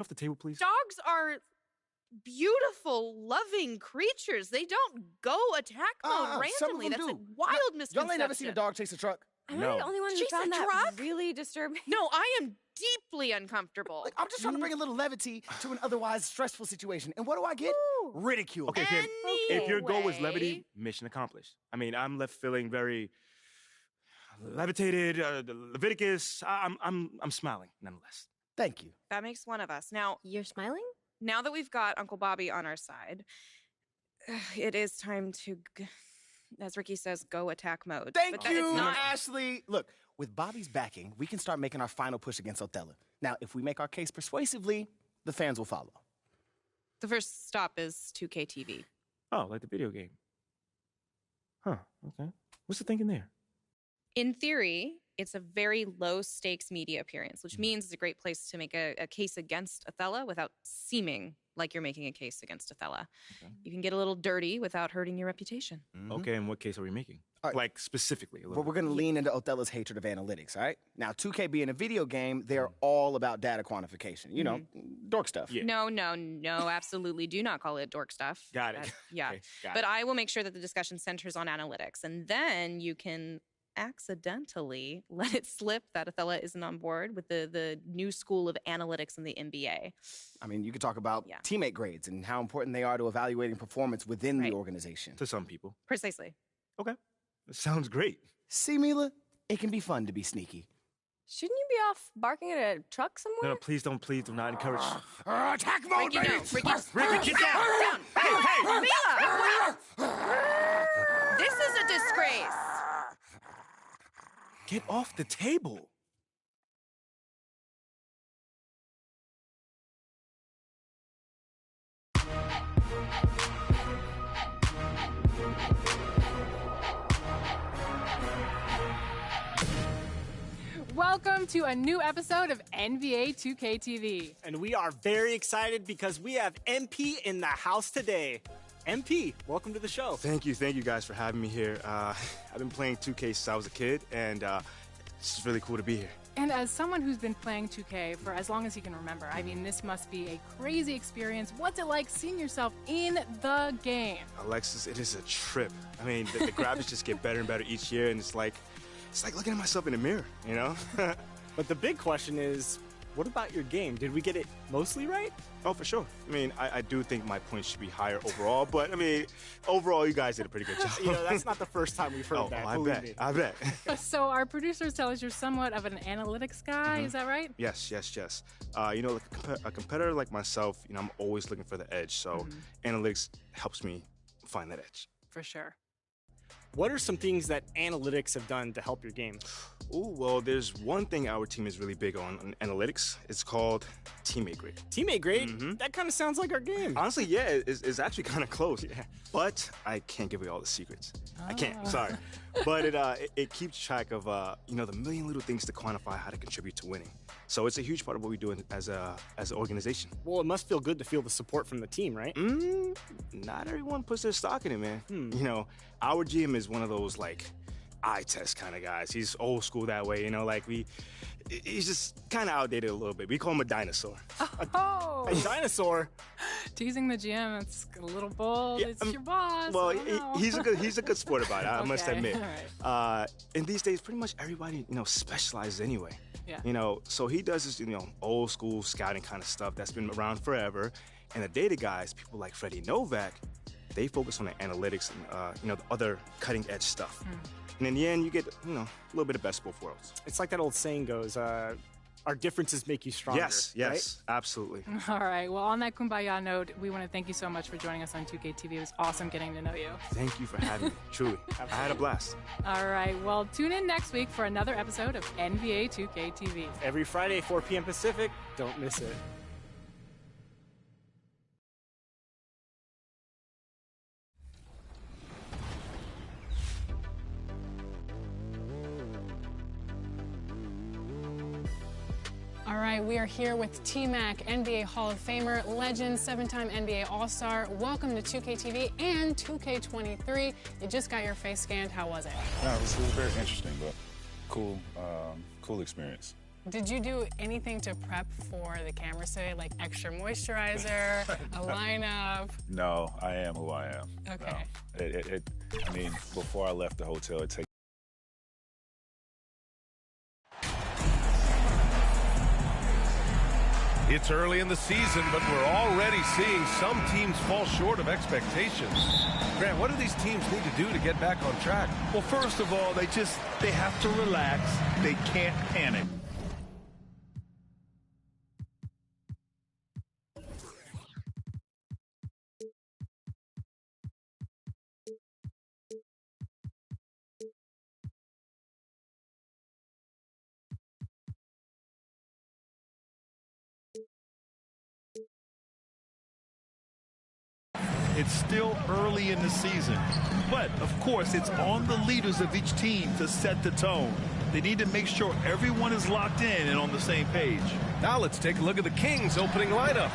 Off the table, please. Dogs are beautiful, loving creatures. They don't go attack mode randomly. That's a wild misconception. Y'all ain't never seen a dog chase a truck? Am I the only one who found that really disturbing? No, I am deeply uncomfortable. Like, I'm just trying to bring a little levity to an otherwise stressful situation. And what do I get? Ooh. Ridicule. Okay, Kim, if your goal was levity, mission accomplished. I mean, I'm left feeling very levitated, Leviticus. I'm smiling nonetheless. Thank you. That makes one of us. Now, You're smiling? now that we've got Uncle Bobby on our side, it is time to, as Ricky says, go attack mode. Thank you, Ashley. Look, with Bobby's backing, we can start making our final push against Othello. Now, if we make our case persuasively, the fans will follow. The first stop is 2K TV. Oh, like the video game. Huh, okay. What's the thinking there? In theory, it's a very low-stakes media appearance, which means it's a great place to make a case against Othello without seeming like you're making a case against Othello. Okay. You can get a little dirty without hurting your reputation. Mm-hmm. Okay, and what case are we making? Right. Like, specifically. But we're going to lean into Othello's hatred of analytics, all right? Now, 2K being a video game, they're all about data quantification. You know, dork stuff. Yeah. No, absolutely do not call it dork stuff. Got it. Yeah. Okay, but I will make sure that the discussion centers on analytics, and then you can accidentally let it slip that Othello isn't on board with the new school of analytics in the NBA. I mean, you could talk about teammate grades and how important they are to evaluating performance within the organization. To some people. Precisely. Okay. That sounds great. See, Mila? It can be fun to be sneaky. Shouldn't you be off barking at a truck somewhere? No, please do not encourage. Attack mode, Ricky, baby! no. Ricky, get down! Hey! Mila! This is a disgrace. Get off the table. Welcome to a new episode of NBA 2K TV. And we are very excited because we have MP in the house today. MP, welcome to the show. Thank you guys for having me here. I've been playing 2K since I was a kid, and it's just really cool to be here. And as someone who's been playing 2K for as long as he can remember, I mean, this must be a crazy experience. What's it like seeing yourself in the game? Alexis, it is a trip. I mean, the graphics just get better and better each year, and it's like looking at myself in the mirror, you know? But the big question is, what about your game? Did we get it mostly right? Oh, for sure. I mean, I do think my points should be higher overall, but I mean, overall, you guys did a pretty good job. You know, that's not the first time we've heard that. I bet. So our producers tell us you're somewhat of an analytics guy, is that right? Yes. You know, a competitor like myself, you know, I'm always looking for the edge, so analytics helps me find that edge. For sure. What are some things that analytics have done to help your game? Oh, well, there's one thing our team is really big on analytics. It's called teammate grade. Teammate grade? That kind of sounds like our game. Honestly, yeah, it's actually kind of close. Yeah. But I can't give away all the secrets. I can't, sorry. But it keeps track of, you know, the million little things to quantify how to contribute to winning. So it's a huge part of what we do as an organization. Well, it must feel good to feel the support from the team, right? Not everyone puts their stock in it, man. You know, our GM is one of those, like, eye test kind of guys. He's old school that way, you know, like he's just kind of outdated a little bit. We call him a dinosaur. Oh! A dinosaur? Teasing the GM, it's a little bold. It's your boss. Well, he's a good sport about it, I must admit. Right. And these days, pretty much everybody, you know, specializes anyway. Yeah. You know, so he does this, you know, old school scouting kind of stuff that's been around forever. And the data guys, people like Freddie Novak, they focus on the analytics and, you know, the other cutting edge stuff. And in the end, you get, you know, a little bit of best of both worlds. It's like that old saying goes, our differences make you stronger. Yes, right? Absolutely. All right. Well, on that kumbaya note, we want to thank you so much for joining us on 2K TV. It was awesome getting to know you. Thank you for having me. Truly. I had a blast. All right. Well, tune in next week for another episode of NBA 2K TV. Every Friday, 4 p.m. Pacific. Don't miss it. All right, we are here with T-Mac, NBA Hall of Famer, legend, 7-time NBA All-Star. Welcome to 2K TV and 2K23. You just got your face scanned. How was it? No, it was very interesting, but cool experience. Did you do anything to prep for the camera today, like extra moisturizer, a lineup? No, I am who I am. Okay. No. I mean, before I left the hotel, it takes. It's early in the season, but we're already seeing some teams fall short of expectations. Grant, what do these teams need to do to get back on track? Well, first of all, they have to relax. They can't panic. It's still early in the season, but of course it's on the leaders of each team to set the tone. They need to make sure everyone is locked in and on the same page. Now let's take a look at the Kings' opening lineup.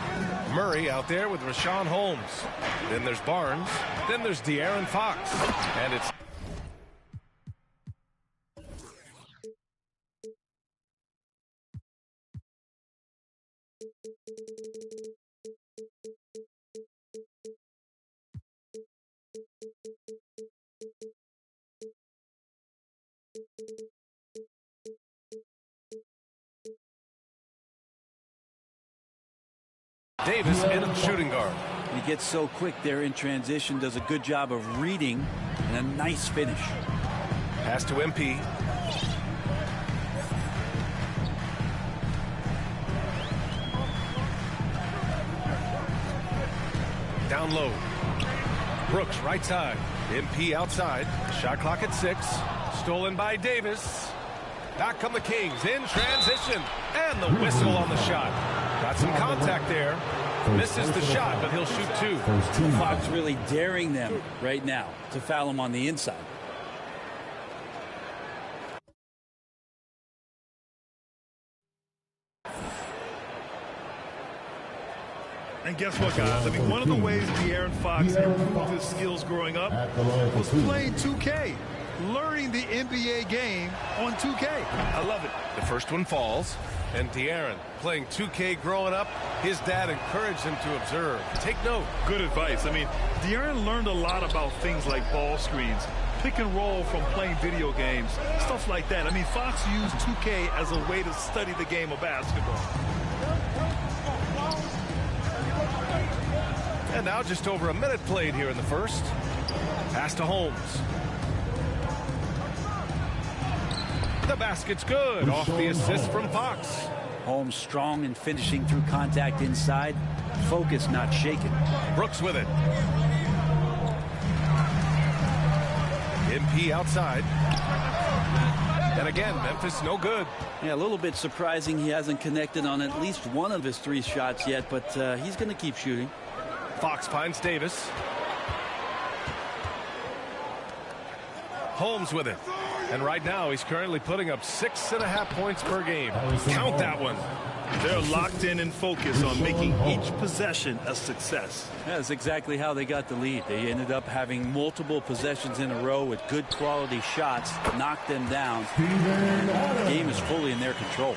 Murray out there with Rashawn Holmes. Then there's Barnes. Then there's De'Aaron Fox. And it's Davis in at shooting guard. He gets so quick there in transition, does a good job of reading, and a nice finish. Pass to MP. Down low. Brooks right side. MP outside. Shot clock at 6. Stolen by Davis. Back come the Kings in transition. And the whistle on the shot. Got some contact there. Misses the shot, but he'll shoot 2. Fox really daring them right now to foul him on the inside. And guess what, guys? I mean, one of the ways De'Aaron Fox improved his skills growing up was playing 2K, learning the NBA game on 2K. I love it. The first one falls. And De'Aaron, playing 2K growing up, his dad encouraged him to observe. Take note. Good advice. I mean, De'Aaron learned a lot about things like ball screens, pick and roll from playing video games, stuff like that. I mean, Fox used 2K as a way to study the game of basketball. And now just over a minute played here in the first. Pass to Holmes. The basket's good off the assist from Fox. Holmes strong and finishing through contact inside. Focus not shaken. Brooks with it. MP outside. And again, Memphis no good. Yeah, a little bit surprising he hasn't connected on at least one of his 3 shots yet, but he's going to keep shooting. Fox finds Davis. Holmes with it. And right now, he's currently putting up 6.5 points per game. Count that one. They're locked in and focused on making each possession a success. That's exactly how they got the lead. They ended up having multiple possessions in a row with good quality shots, knocked them down. The game is fully in their control.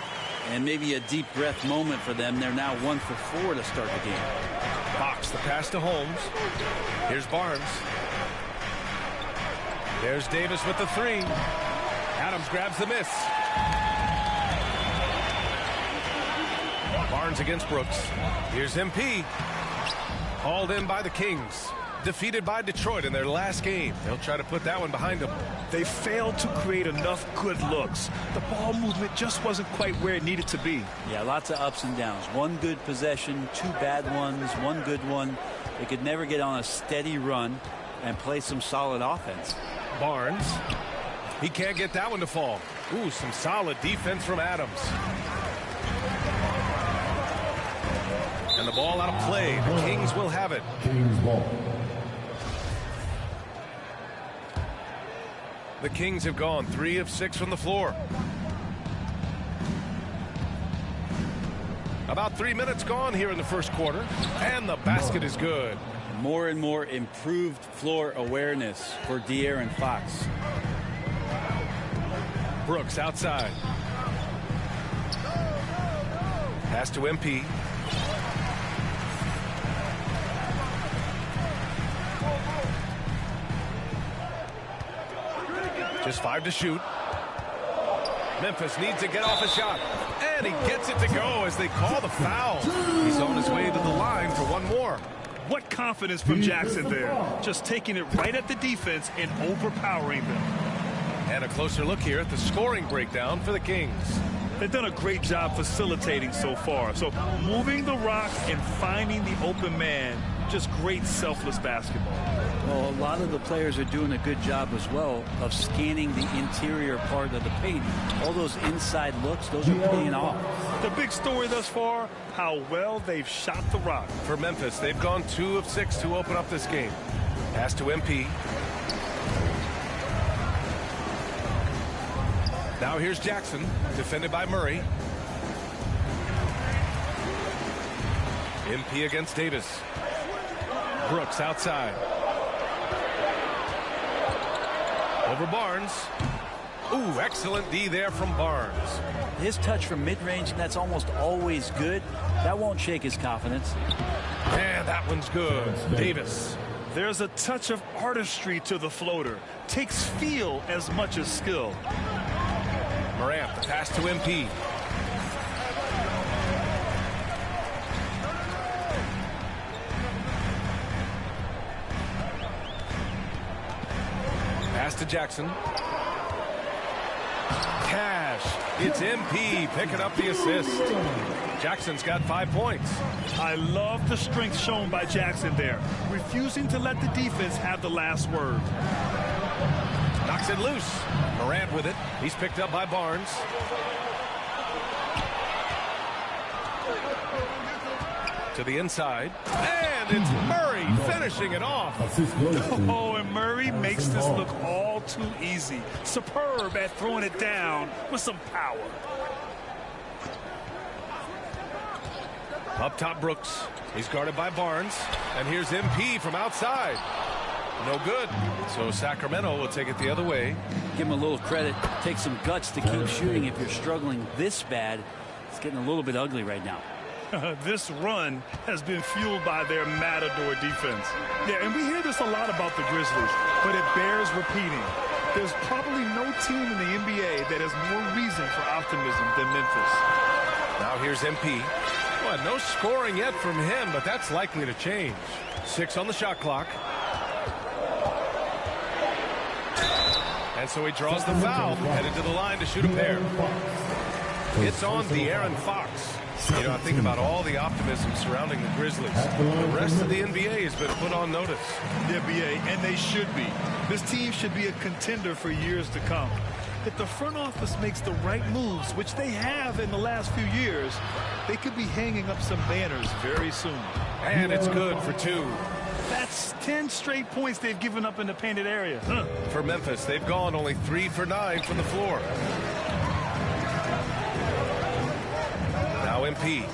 And maybe a deep breath moment for them. They're now 1 for 4 to start the game. Fox, the pass to Holmes. Here's Barnes. There's Davis with the 3. Adams grabs the miss. Barnes against Brooks. Here's MP. Hauled in by the Kings. Defeated by Detroit in their last game. They'll try to put that one behind them. They failed to create enough good looks. The ball movement just wasn't quite where it needed to be. Yeah, lots of ups and downs. 1 good possession, 2 bad ones, 1 good one. They could never get on a steady run and play some solid offense. Barnes. He can't get that one to fall. Ooh, some solid defense from Adams. And the ball out of play. The Kings will have it. Kings ball. The Kings have gone 3 of 6 from the floor. About 3 minutes gone here in the first quarter. And the basket is good. More and more improved floor awareness for De'Aaron Fox. Brooks outside. Pass to MP. Just 5 to shoot. Memphis needs to get off a shot. And he gets it to go as they call the foul. He's on his way to the line for one more. What confidence from Jackson there. Just taking it right at the defense and overpowering them. And a closer look here at the scoring breakdown for the Kings. They've done a great job facilitating so far. So moving the rock and finding the open man, just great selfless basketball. Well, a lot of the players are doing a good job as well of scanning the interior part of the paint. All those inside looks, those are paying off. The big story thus far, how well they've shot the rock. For Memphis, they've gone 2 of 6 to open up this game. Pass to MP. Now here's Jackson, defended by Murray. MP against Davis. Brooks outside. Over Barnes. Ooh, excellent D there from Barnes. His touch from mid-range, that's almost always good. That won't shake his confidence. And that one's good. Davis. There's a touch of artistry to the floater. Takes feel as much as skill. Morant, the pass to MP. Pass to Jackson. Cash. It's MP picking up the assist. Jackson's got 5 points. I love the strength shown by Jackson there. Refusing to let the defense have the last word. Knocks it loose. Morant with it. He's picked up by Barnes. To the inside. And it's Murray finishing it off. Oh, and Murray makes this look all too easy. Superb at throwing it down with some power. Up top, Brooks. He's guarded by Barnes. And here's MP from outside. No good. So Sacramento will take it the other way. Give him a little credit. Take some guts to keep shooting if you're struggling this bad. It's getting a little bit ugly right now. This run has been fueled by their matador defense. Yeah, and we hear this a lot about the Grizzlies, but it bears repeating. There's probably no team in the NBA that has more reason for optimism than Memphis. Now here's MP. Well, no scoring yet from him, but that's likely to change. 6 on the shot clock. And so he draws the foul, headed to the line to shoot a pair. It's on De'Aaron Fox. You know, I think about all the optimism surrounding the Grizzlies. The rest of the NBA has been put on notice. The NBA, and they should be. This team should be a contender for years to come. If the front office makes the right moves, which they have in the last few years, they could be hanging up some banners very soon. And it's good for 2. That's 10 straight points they've given up in the painted area. For Memphis, they've gone only 3 for 9 from the floor. Now MP.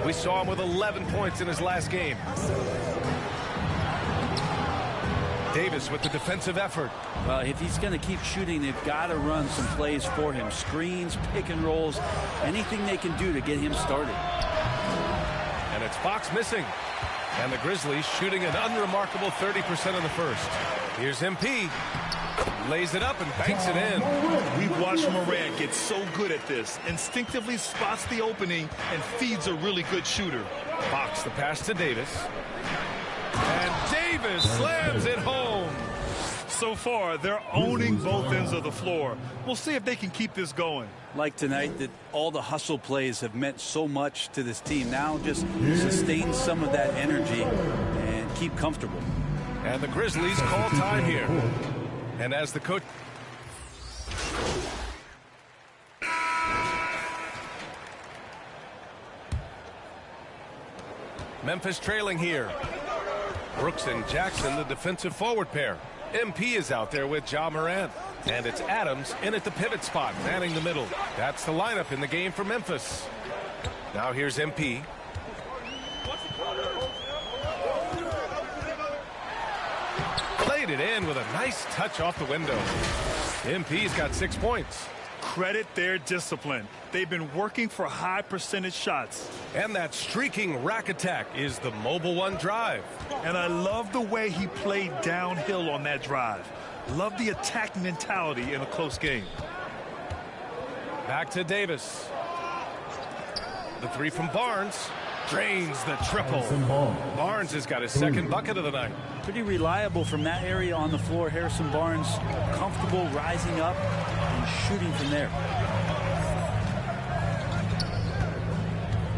We saw him with 11 points in his last game. Davis with the defensive effort. Well, if he's going to keep shooting, they've got to run some plays for him. Screens, pick and rolls, anything they can do to get him started. And it's Fox missing. And the Grizzlies shooting an unremarkable 30% in the first. Here's MP. Lays it up and banks it in. We've watched Morant get so good at this. Instinctively spots the opening and feeds a really good shooter. Fox the pass to Davis. And Davis slams it home. So far, they're owning both ends of the floor. We'll see if they can keep this going. Like tonight, that all the hustle plays have meant so much to this team. Now just sustain some of that energy and keep comfortable. And the Grizzlies call time here. And as the coach... Memphis trailing here. Brooks and Jackson, the defensive forward pair. MP is out there with Ja Morant. And it's Adams in at the pivot spot, manning the middle. That's the lineup in the game for Memphis. Now here's MP. Played it in with a nice touch off the window. MP's got 6 points. Credit their discipline. They've been working for high percentage shots. And that streaking rack attack is the Mobile One drive. And I love the way he played downhill on that drive. Love the attack mentality in a close game. Back to Davis. The three from Barnes. Drains the triple. Barnes has got his second bucket of the night. Pretty reliable from that area on the floor. Harrison Barnes comfortable rising up and shooting from there.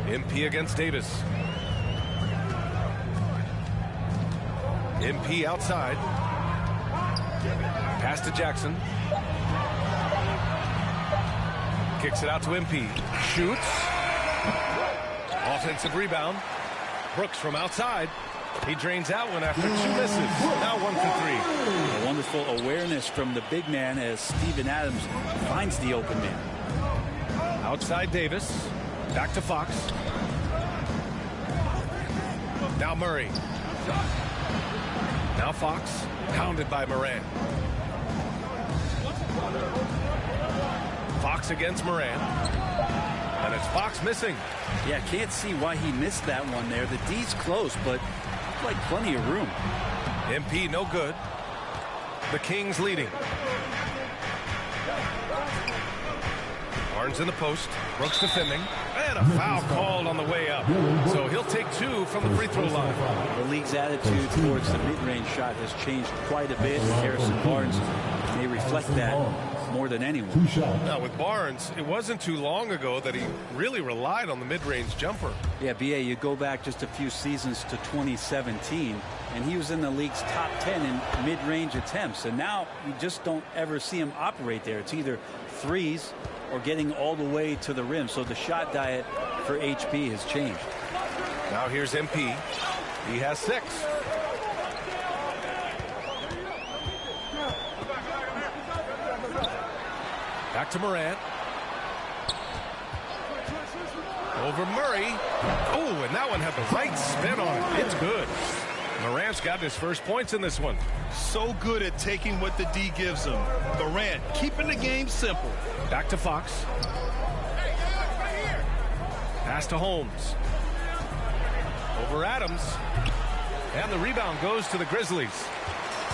MP against Davis. MP outside. Pass to Jackson. Kicks it out to MP. Shoots. Offensive rebound. Brooks from outside. He drains out one after 2 misses. Now 1 for 3. A wonderful awareness from the big man as Steven Adams finds the open man. Outside Davis. Back to Fox. Now Murray. Now Fox. Pounded by Moran. Fox against Moran. And it's Fox missing. Yeah, can't see why he missed that one there. The D's close, but like plenty of room. MP no good. The Kings leading. Barnes in the post. Brooks defending. And a foul called on the way up. So he'll take 2 from the free throw line. The league's attitude towards the mid-range shot has changed quite a bit. Harrison Barnes may reflect that more than anyone. Now with Barnes, it wasn't too long ago that he really relied on the mid-range jumper. Yeah, BA, you go back just a few seasons to 2017, and he was in the league's top 10 in mid-range attempts. And now you just don't ever see him operate there. It's either threes or getting all the way to the rim. So the shot diet for HB has changed. Now here's MP. He has 6. Back to Morant. Over Murray. Oh, and that one had the right spin on it. It's good. Morant's got his first points in this one. So good at taking what the D gives him. Morant keeping the game simple. Back to Fox. Pass to Holmes. Over Adams. And the rebound goes to the Grizzlies.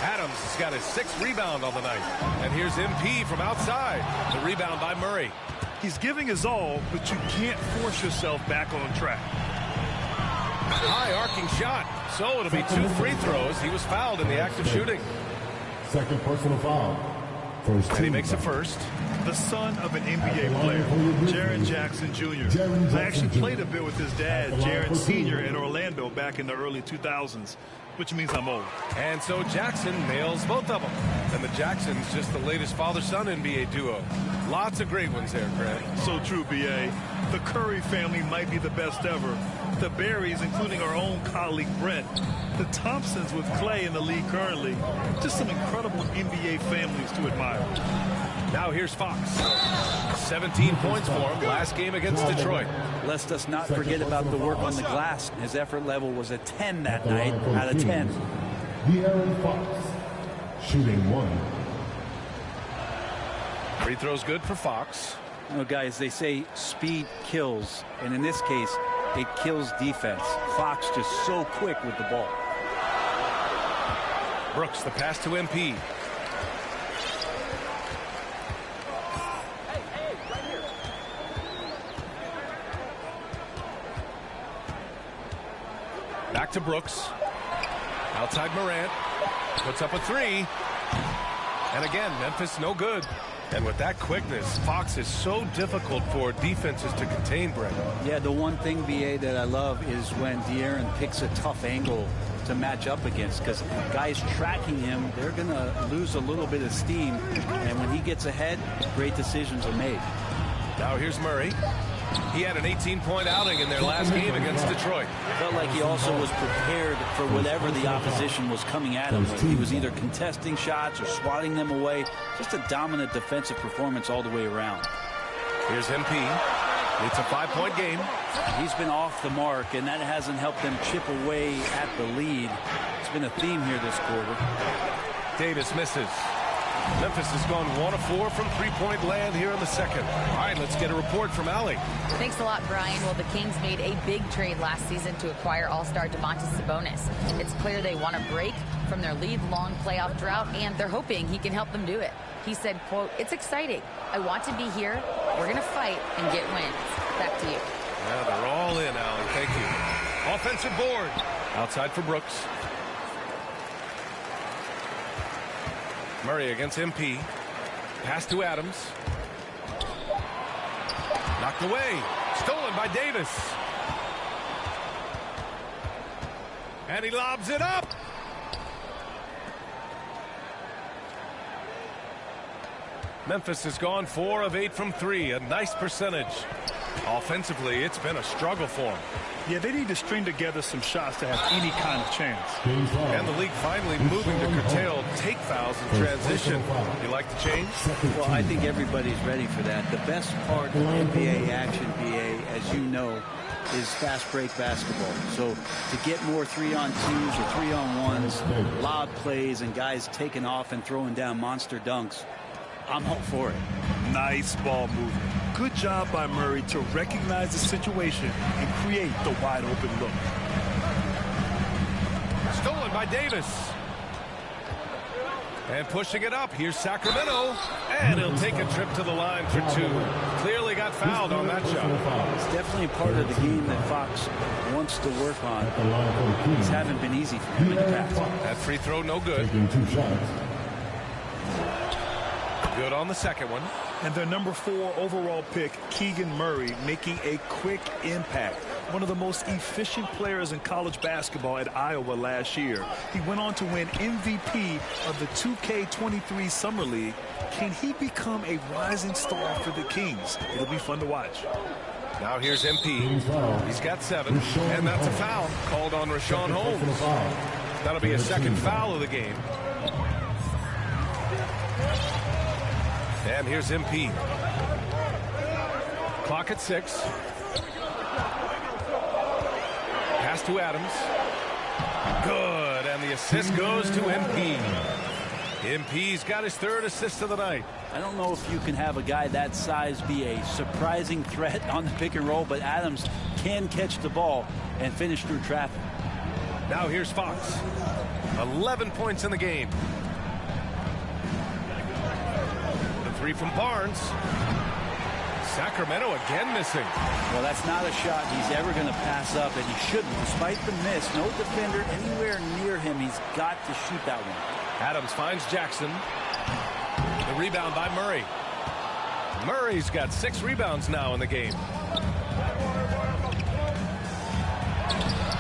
Adams has got his 6th rebound on the night. And here's MP from outside. The rebound by Murray. He's giving his all, but you can't force yourself back on track. High arcing shot. So it'll be 2 free throws. He was fouled in the act of shooting. Second personal foul. First and he makes a first. The son of an NBA player, Jaren Jackson Jr. I actually played a bit with his dad, Jaren Sr. in Orlando back in the early 2000s, which means I'm old. And so Jackson nails both of them. And the Jacksons just the latest father-son NBA duo. Lots of great ones there, Craig. So true, B.A. The Curry family might be the best ever. The Berrys, including our own colleague Brent. The Thompsons with Clay in the league currently. Just some incredible NBA families to admire. Now here's Fox. 17 points for him last game against Detroit. Let's us not forget about the work on the glass. His effort level was a 10 that night out of 10. De'Aaron Fox, shooting 1. Free throw's good for Fox. You know, guys, they say speed kills, and in this case, it kills defense. Fox just so quick with the ball. Brooks, the pass to MP. Back to Brooks. Outside Morant. Puts up a 3. And again, Memphis no good. And with that quickness, Fox is so difficult for defenses to contain, Brett. Yeah, the one thing, BA, that I love is when De'Aaron picks a tough angle to match up against, because guys tracking him, they're going to lose a little bit of steam. And when he gets ahead, great decisions are made. Now here's Murray. He had an 18-point outing in their last game against Detroit. Felt like he also was prepared for whatever the opposition was coming at him. He was either contesting shots or swatting them away. Just a dominant defensive performance all the way around. Here's MP. It's a 5-point game. He's been off the mark, and that hasn't helped them chip away at the lead. It's been a theme here this quarter. Davis misses. Memphis has gone 1 of 4 from three-point land here in the second. All right, let's get a report from Allie. Thanks a lot, Brian. Well, the Kings made a big trade last season to acquire All-Star Domantas Sabonis. It's clear they want to break from their league-long playoff drought, and they're hoping he can help them do it. He said, quote, "It's exciting. I want to be here. We're going to fight and get wins." Back to you. Yeah, they're all in, Allie. Thank you. Offensive board. Outside for Brooks. Murray against MP. Pass to Adams. Knocked away. Stolen by Davis. And he lobs it up. Memphis has gone 4 of 8 from 3. A nice percentage. Offensively, it's been a struggle for them. Yeah, they need to string together some shots to have any kind of chance. And the league finally moving to curtail take fouls in transition. You like the change? Well, I think everybody's ready for that. The best part of NBA action, BA, as you know, is fast break basketball. So to get more 3-on-2s or 3-on-1s, lob plays, and guys taking off and throwing down monster dunks, I'm all for it. Nice ball movement. Good job by Murray to recognize the situation and create the wide open look. Stolen by Davis. And pushing it up. Here's Sacramento. And he'll take a trip to the line for 2. Clearly got fouled on that shot. It's definitely a part of the game that Fox wants to work on. It hasn't been easy for him in the past. That free throw, no good. Good on the second one. And their number 4 overall pick, Keegan Murray, making a quick impact. One of the most efficient players in college basketball at Iowa last year. He went on to win MVP of the 2K23 Summer League. Can he become a rising star for the Kings? It'll be fun to watch. Now here's MP. He's got 7, and that's a foul called on Rashawn Holmes. That'll be a second foul of the game. And here's MP. Clock at 6. Pass to Adams. Good, and the assist goes to MP. MP's got his 3rd assist of the night. I don't know if you can have a guy that size be a surprising threat on the pick and roll, but Adams can catch the ball and finish through traffic. Now here's Fox. 11 points in the game. 3 from Barnes. Sacramento again missing. Well, that's not a shot he's ever going to pass up, and he shouldn't. Despite the miss, no defender anywhere near him. He's got to shoot that one. Adams finds Jackson. The rebound by Murray. Murray's got 6 rebounds now in the game.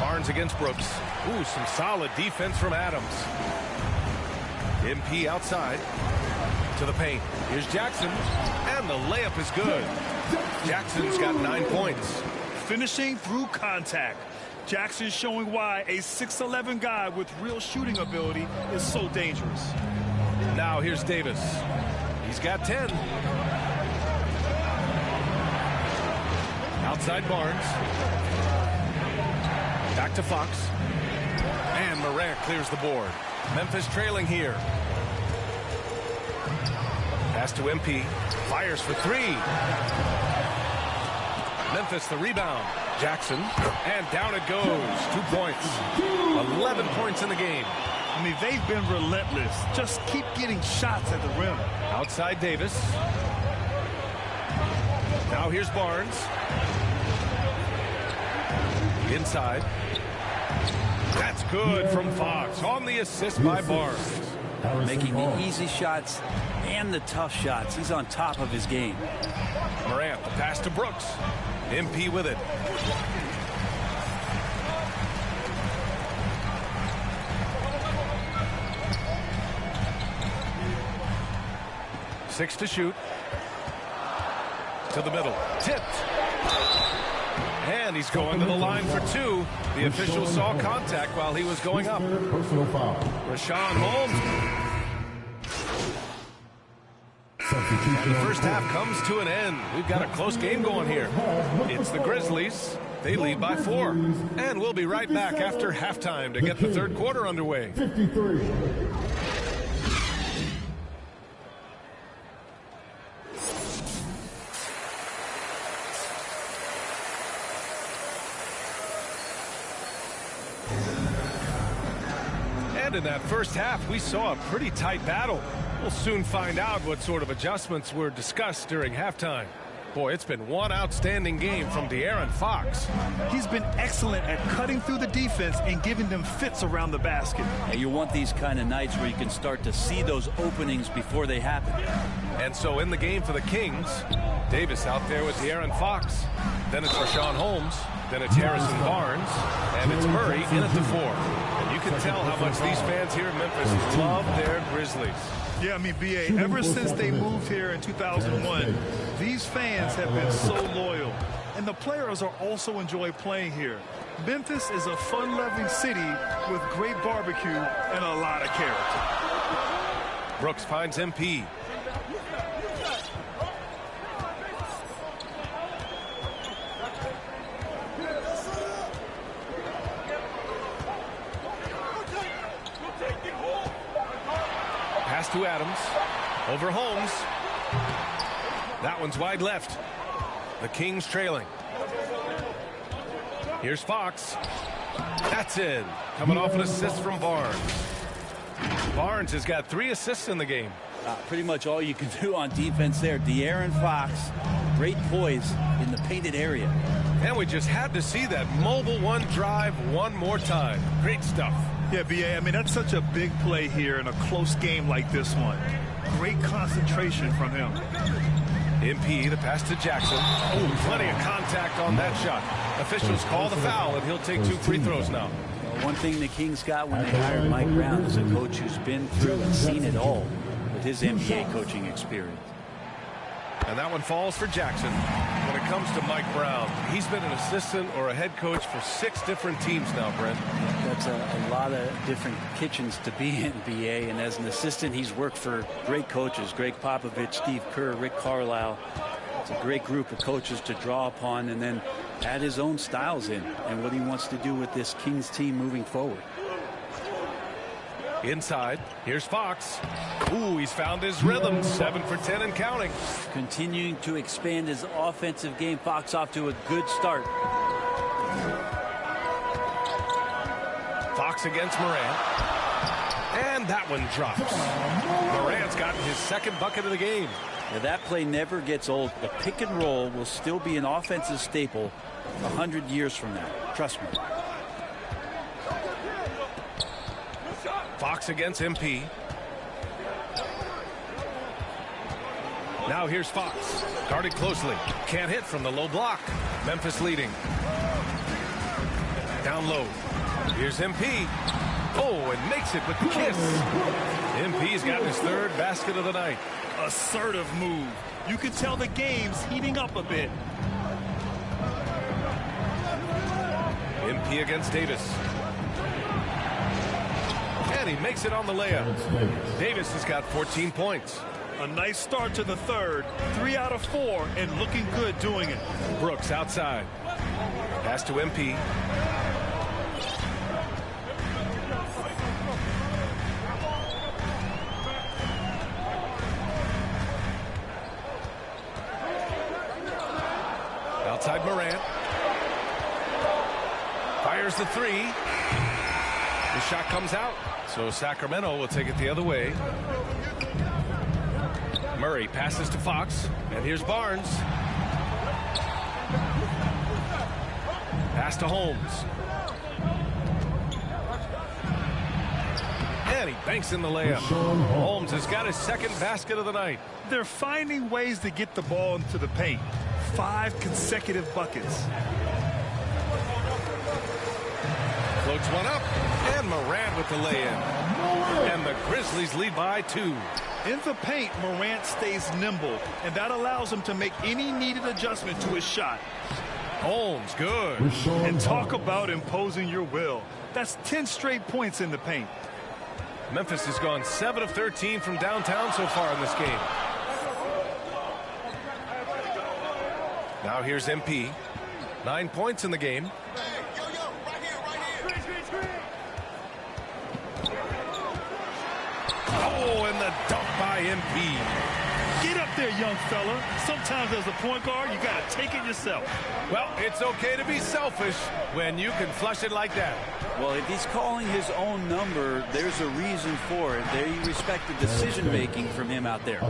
Barnes against Brooks. Ooh, some solid defense from Adams. MP outside. To the paint. Here's Jackson, and the layup is good. Jackson's got 9 points. Finishing through contact. Jackson showing why a 6'11" guy with real shooting ability is so dangerous. Now here's Davis. He's got 10. Outside Barnes. Back to Fox. And Morant clears the board. Memphis trailing here. Pass to MP. Fires for 3. Memphis the rebound. Jackson. And down it goes. 2 points. 11 points in the game. I mean, they've been relentless. Just keep getting shots at the rim. Outside Davis. Now here's Barnes. Inside. That's good from Fox. On the assist by Barnes. Making the easy shots and the tough shots. He's on top of his game. Morant, the pass to Brooks. MP with it. Six to shoot. To the middle. Tipped. And he's going to the line for 2. The official saw contact while he was going up. Personal foul. Rashawn Holmes. And the first half comes to an end. We've got a close game going here. It's the Grizzlies. They lead by 4. And we'll be right back after halftime to get the third quarter underway. 53. And in that first half, we saw a pretty tight battle. We'll soon find out what sort of adjustments were discussed during halftime. Boy, it's been one outstanding game from De'Aaron Fox. He's been excellent at cutting through the defense and giving them fits around the basket. And you want these kind of nights where you can start to see those openings before they happen. And so in the game for the Kings, Davis out there with De'Aaron Fox. Then it's Rashawn Holmes. Then it's Harrison Barnes. And it's Murray in at the 4. And you can tell how much these fans here in Memphis love their Grizzlies. Yeah, I mean, B.A., ever since they moved here in 2001, these fans have been so loyal. And the players are also enjoy playing here. Memphis is a fun-loving city with great barbecue and a lot of character. Brooks finds MP. Pass to Adams. Over Holmes. That one's wide left. The Kings trailing. Here's Fox. That's in. Coming off an assist from Barnes. Barnes has got 3 assists in the game. Pretty much all you can do on defense there. De'Aaron Fox, great poise in the painted area. And we just had to see that mobile one drive one more time. Great stuff. Yeah, B.A., I mean, that's such a big play here in a close game like this one. Great concentration from him. MP, the pass to Jackson. Oh, plenty of contact on that shot. Officials call the foul, and he'll take 2 free throws now. Well, one thing the Kings got when they hired Mike Brown is a coach who's been through and seen it all with his NBA coaching experience. And that one falls for Jackson. When it comes to Mike Brown, he's been an assistant or a head coach for 6 different teams now, Brent. That's a lot of different kitchens to be in, BA. And as an assistant, he's worked for great coaches, Greg Popovich, Steve Kerr, Rick Carlisle. It's a great group of coaches to draw upon and then add his own styles in and what he wants to do with this Kings team moving forward. Inside, here's Fox. Ooh, he's found his rhythm. 7 for 10 and counting. Continuing to expand his offensive game. Fox off to a good start. Fox against Morant. And that one drops. Morant's gotten his 2nd bucket of the game. Now that play never gets old. The pick and roll will still be an offensive staple 100 years from now. Trust me. Fox against MP. Now here's Fox. Guarded closely. Can't hit from the low block. Memphis leading. Down low. Here's MP. Oh, and makes it with the kiss. MP's gotten his 3rd basket of the night. Assertive move. You can tell the game's heating up a bit. MP against Davis. And he makes it on the layup. Davis has got 14 points. A nice start to the 3rd. 3 out of 4 and looking good doing it. Brooks outside. Pass to MP. Outside Morant. Fires the 3. The shot comes out. So Sacramento will take it the other way. Murray passes to Fox. And here's Barnes. Pass to Holmes. And he banks in the layup. Holmes has got his 2nd basket of the night. They're finding ways to get the ball into the paint. 5 consecutive buckets. Floats one up. And Morant with the lay-in. And the Grizzlies lead by 2. In the paint, Morant stays nimble, and that allows him to make any needed adjustment to his shot. Holmes, good. And talk about imposing your will. That's 10 straight points in the paint. Memphis has gone 7 of 13 from downtown so far in this game. Now here's MP. 9 points in the game. Oh, and the dunk by MP. Get up there, young fella. Sometimes as a point guard, you got to take it yourself. Well, it's okay to be selfish when you can flush it like that. Well, if he's calling his own number, there's a reason for it. They respect the decision-making from him out there.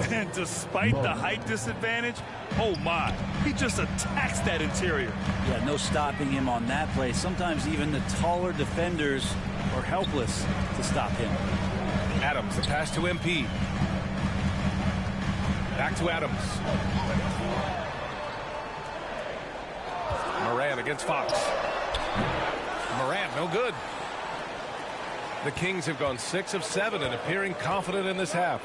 And despite the height disadvantage, oh my, he just attacks that interior. Yeah, no stopping him on that play. Sometimes even the taller defenders are helpless to stop him. Adams, the pass to MP. Back to Adams. Moran against Fox. Moran, no good. The Kings have gone 6 of 7 and appearing confident in this half.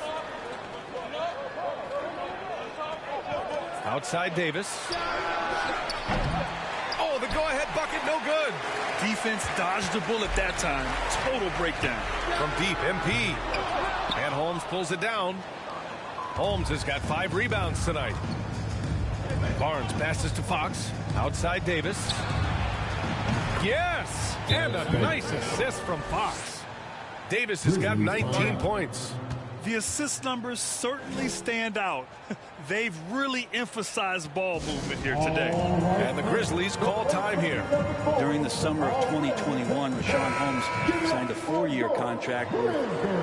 Outside Davis. Oh, the go-ahead bucket, no good. Defense dodged the bullet that time. Total breakdown. From deep, MP. And Holmes pulls it down. Holmes has got 5 rebounds tonight. Barnes passes to Fox. Outside Davis. Yes! And a nice assist from Fox. Davis has got 19 points. The assist numbers certainly stand out. They've really emphasized ball movement here today. And the Grizzlies call time here. During the summer of 2021, Rashawn Holmes signed a 4-year contract worth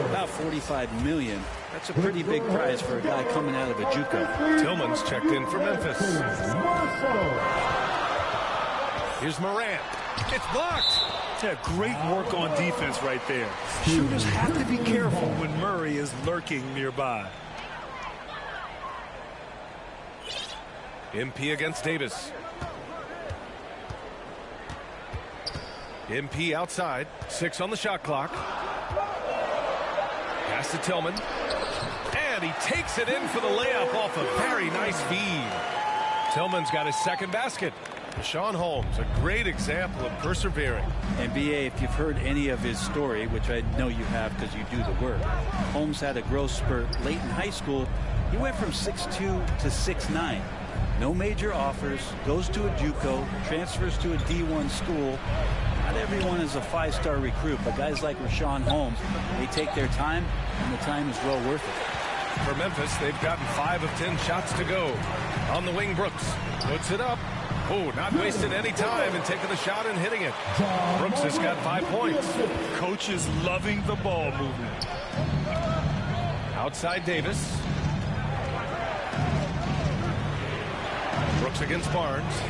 about $45 million. That's a pretty big prize for a guy coming out of a JUCO. Tillman's checked in for Memphis. Here's Moran. It's blocked. Yeah, great work on defense right there. Shooters have to be careful when Murray is lurking nearby. MP against Davis. MP outside. 6 on the shot clock. Pass to Tillman. And he takes it in for the layup off a very nice feed. Tillman's got his second basket. Rashawn Holmes, a great example of persevering. And BA, if you've heard any of his story, which I know you have because you do the work, Holmes had a growth spurt late in high school. He went from 6'2 to 6'9. No major offers, goes to a JUCO, transfers to a D1 school. Not everyone is a 5-star recruit, but guys like Rashawn Holmes, they take their time, and the time is well worth it. For Memphis, they've gotten 5 of 10 shots to go. On the wing, Brooks puts it up. Oh, not wasting any time and taking the shot and hitting it. Brooks has got 5 points. Coach is loving the ball movement. Outside Davis. Brooks against Barnes.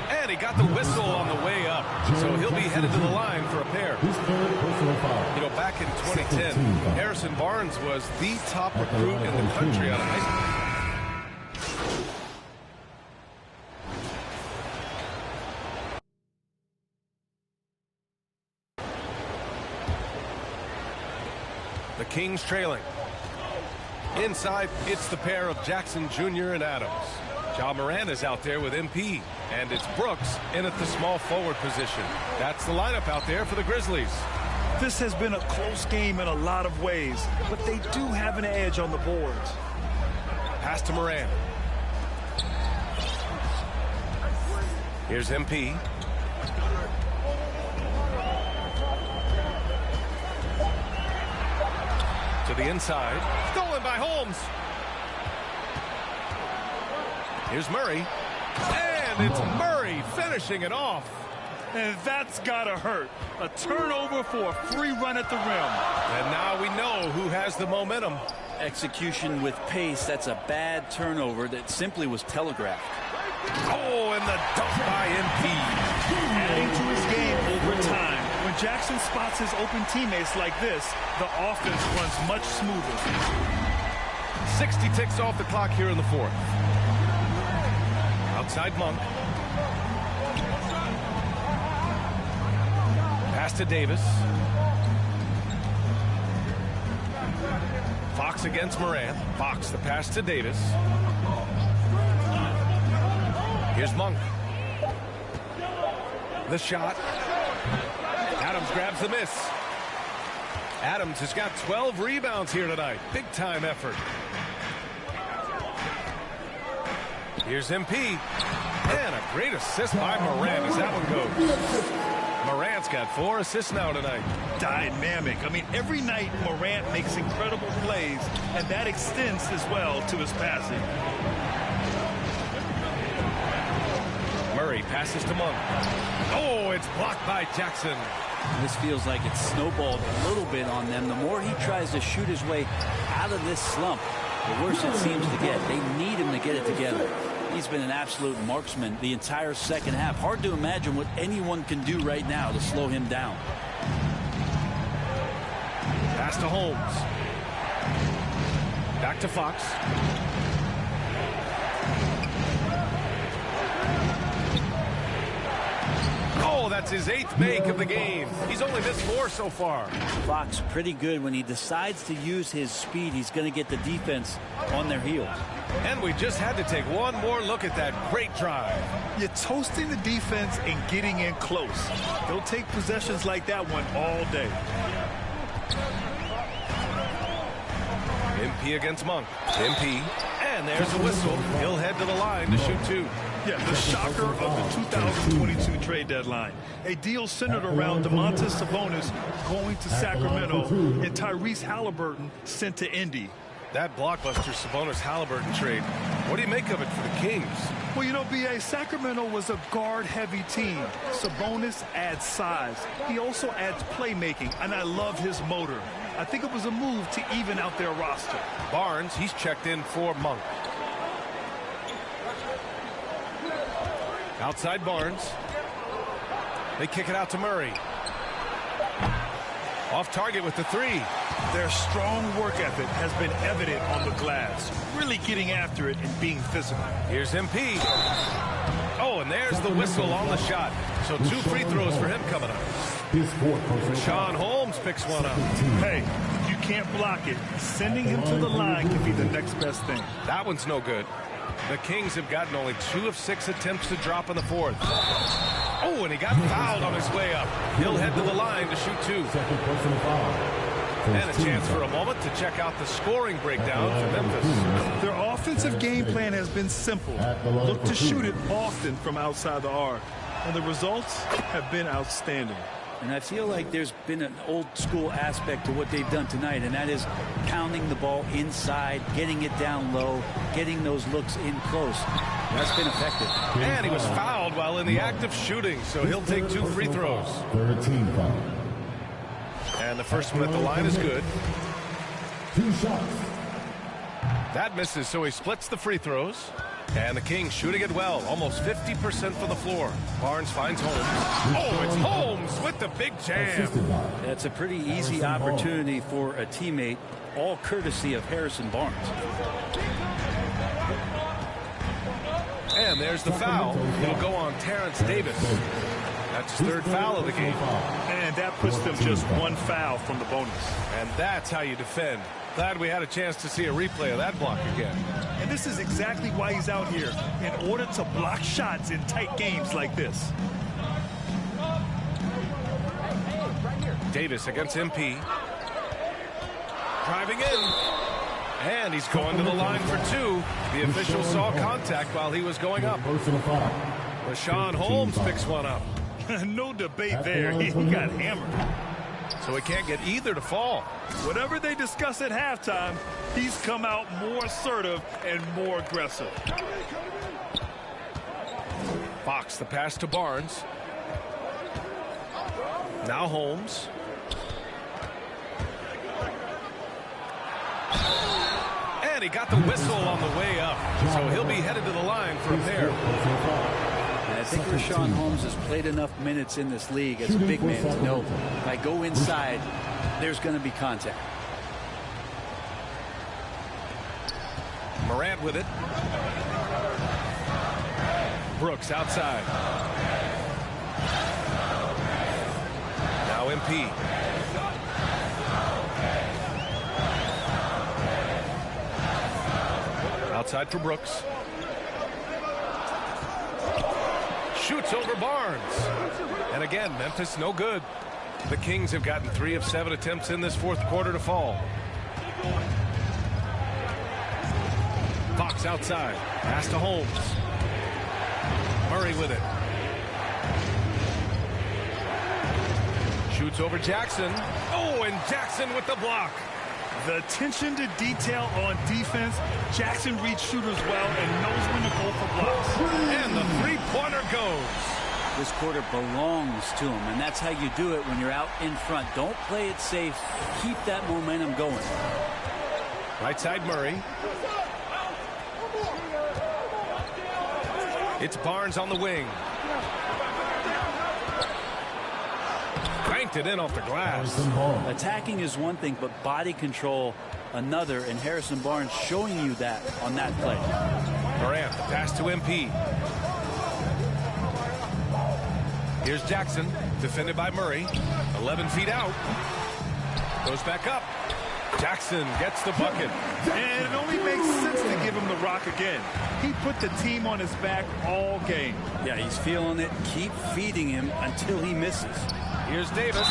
And he got the whistle on the way up. So he'll be headed to the line for a pair. You know, back in 2010, Harrison Barnes was the top recruit in the country out of high school. The Kings trailing. Inside, it's the pair of Jackson Jr. and Adams. Ja Morant is out there with MP, and it's Brooks in at the small forward position. That's the lineup out there for the Grizzlies. This has been a close game in a lot of ways, but they do have an edge on the boards. Pass to Morant. Here's MP. To the inside. Stolen by Holmes. Here's Murray. And it's Murray finishing it off. And that's gotta hurt. A turnover for a free run at the rim. And now we know who has the momentum. Execution with pace, that's a bad turnover that simply was telegraphed. Oh, and the dunk by MP. Adding to his game over time. When Jackson spots his open teammates like this, the offense runs much smoother. 60 ticks off the clock here in the fourth. Outside Monk. Pass to Davis. Fox against Morant. Fox, the pass to Davis. Here's Monk. The shot. Adams grabs the miss. Adams has got 12 rebounds here tonight. Big time effort. Here's MP. And a great assist by Morant as that one goes. Morant's got 4 assists now tonight. Dynamic. I mean, every night Morant makes incredible plays, and that extends as well to his passing. Murray passes to Monk. Oh, it's blocked by Jackson. This feels like it's snowballed a little bit on them. The more he tries to shoot his way out of this slump, the worse it seems to get. They need him to get it together. He's been an absolute marksman the entire second half. Hard to imagine what anyone can do right now to slow him down. Pass to Holmes. Back to Fox. Oh, that's his 8th make of the game. He's only missed 4 so far. Fox pretty good when he decides to use his speed. He's going to get the defense on their heels. And we just had to take one more look at that great drive. You're toasting the defense and getting in close. They'll take possessions like that one all day. MP against Monk. MP. And there's a whistle. He'll head to the line to shoot 2. Yeah, the shocker of the 2022 trade deadline. A deal centered around Domantas Sabonis going to Sacramento and Tyrese Halliburton sent to Indy. That blockbuster Sabonis-Halliburton trade, what do you make of it for the Kings? Well, you know, B.A., Sacramento was a guard-heavy team. Sabonis adds size. He also adds playmaking, and I love his motor. I think it was a move to even out their roster. Barnes, he's checked in for Monk. Outside Barnes. They kick it out to Murray. Off target with the 3. Their strong work ethic has been evident on the glass, really getting after it and being physical. Here's MP. Oh, and there's the whistle on the shot. So 2 free throws for him coming up. Rashawn Holmes picks one up. Hey, if you can't block it, sending him to the line can be the next best thing. That one's no good. The Kings have gotten only 2 of 6 attempts to drop in the 4th. Oh, and he got fouled on his way up. He'll head to the line to shoot 2. And a chance for a moment to check out the scoring breakdown for Memphis. Their offensive game plan has been simple. Look to shoot it often from outside the arc. And the results have been outstanding. And I feel like there's been an old school aspect to what they've done tonight, and that is pounding the ball inside, getting it down low, getting those looks in close. That's been effective. And he was fouled while in the act of shooting, so he'll take 2 free throws. 13 foul. And the first one at the line is good. 2 shots. That misses, so he splits the free throws. And the Kings shooting it well, almost 50% from the floor. Barnes finds Holmes. Oh, it's Holmes with the big jam. That's a pretty easy opportunity for a teammate, all courtesy of Harrison Barnes. And there's the foul. It'll go on Terrence Davis. That's his 3rd foul of the game. And that puts them just 1 foul from the bonus. And that's how you defend. Glad we had a chance to see a replay of that block again. And this is exactly why he's out here, in order to block shots in tight games like this. Davis against MP. Driving in. And he's going to the line for 2. The official saw contact while he was going up. Rashawn Holmes picks one up. No debate there. He got hammered. So he can't get either to fall. Whatever they discuss at halftime, he's come out more assertive and more aggressive. Fox, the pass to Barnes. Now Holmes. And he got the whistle on the way up. So he'll be headed to the line for a pair. And I think Rashawn Holmes has played enough minutes in this league as a big man to know if I go inside, there's going to be contact. Morant with it. Brooks outside. Now MP. Outside for Brooks. Shoots over Barnes. And again, Memphis no good. The Kings have gotten 3 of 7 attempts in this 4th quarter to fall. Fox outside. Pass to Holmes. Murray with it. Shoots over Jackson. Oh, and Jackson with the block. The attention to detail on defense. Jackson reads shooters well and knows when to go for blocks. And the three-pointer goes. This quarter belongs to him, and that's how you do it when you're out in front. Don't play it safe. Keep that momentum going. Right side Murray. It's Barnes on the wing. Cranked it in off the glass. Attacking is one thing, but body control another, and Harrison Barnes showing you that on that play. Morant, the pass to MP. Here's Jackson, defended by Murray. 11 feet out. Goes back up. Jackson gets the bucket. And it only makes sense to give him the rock again. He put the team on his back all game. Yeah, he's feeling it. Keep feeding him until he misses. Here's Davis.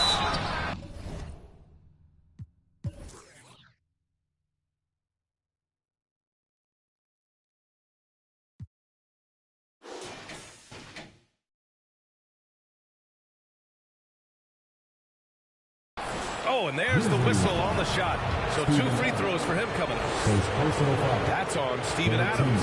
Oh, and there's the whistle on the shot. So 2 free throws for him coming up. That's on Steven Adams.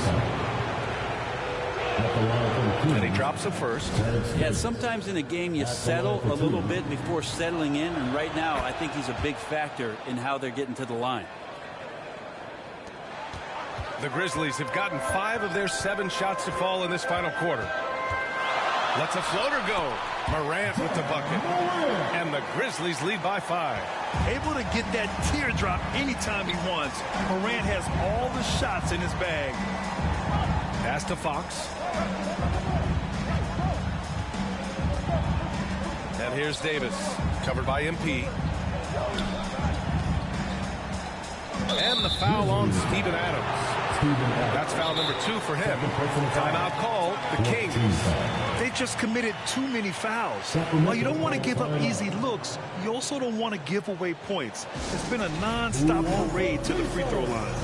And he drops the first. Yeah, sometimes in a game you settle a little bit before settling in, and right now I think he's a big factor in how they're getting to the line. The Grizzlies have gotten 5 of their 7 shots to fall in this final quarter. Lets a floater go. Morant with the bucket. And the Grizzlies lead by 5. Able to get that teardrop anytime he wants. Morant has all the shots in his bag. Pass to Fox. And here's Davis. Covered by MP. And the foul on Steven Adams. That's foul number 2 for him. Timeout called. The Kings. They just committed too many fouls. While you don't want to give up easy looks, you also don't want to give away points. It's been a non-stop parade to the free throw line.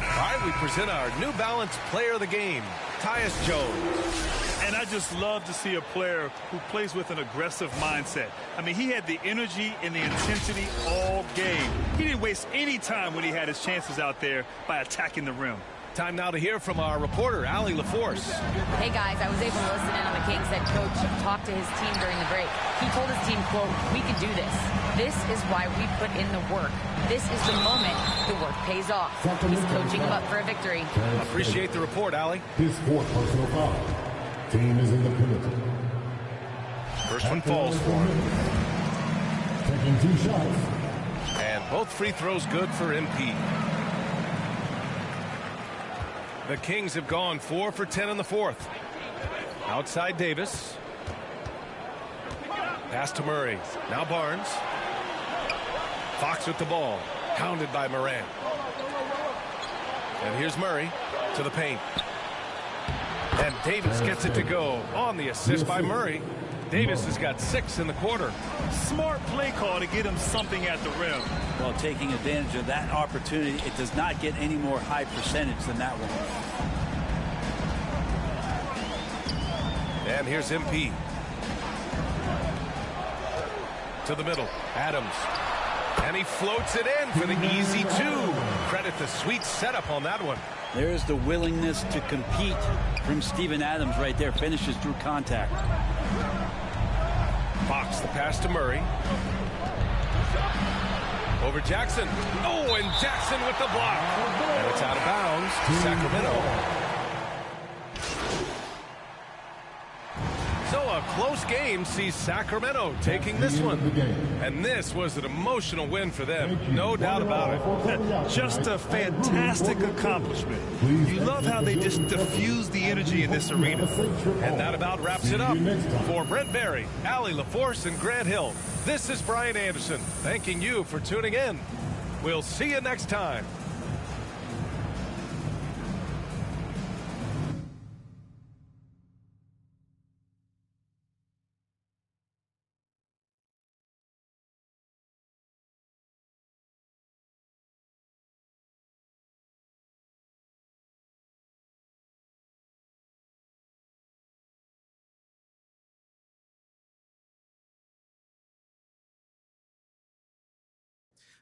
All right, we present our New Balance Player of the Game, Tyus Jones. And I just love to see a player who plays with an aggressive mindset. I mean, he had the energy and the intensity all game. He didn't waste any time when he had his chances out there by attacking the rim. Time now to hear from our reporter, Allie LaForce. Hey, guys, I was able to listen in on the Kings head coach talk to his team during the break. He told his team, quote, "We can do this. This is why we put in the work. This is the moment the work pays off." He's coaching them up for a victory. Appreciate the report, Allie. His 4th personal foul. Team is in the penalty. First one falls for him. Taking 2 shots. And both free throws good for MP. The Kings have gone 4 for 10 in the 4th. Outside Davis. Pass to Murray. Now Barnes. Fox with the ball. Pounded by Morant. And here's Murray to the paint. And Davis gets it to go on the assist by Murray. Davis has got 6 in the quarter. Smart play call to get him something at the rim. Well, taking advantage of that opportunity, it does not get any more high percentage than that one. And here's MP. To the middle. Adams. And he floats it in for the easy 2. Credit the sweet setup on that one. There's the willingness to compete from Steven Adams right there. Finishes through contact. Fox, the pass to Murray. Over Jackson. Oh, and Jackson with the block. And it's out of bounds to Sacramento. So a close game sees Sacramento taking this one. And this was an emotional win for them. No doubt about it. Just a fantastic accomplishment. You love how they just diffuse the energy in this arena. And that about wraps it up. For Brent Barry, Allie LaForce, and Grant Hill, this is Brian Anderson thanking you for tuning in. We'll see you next time.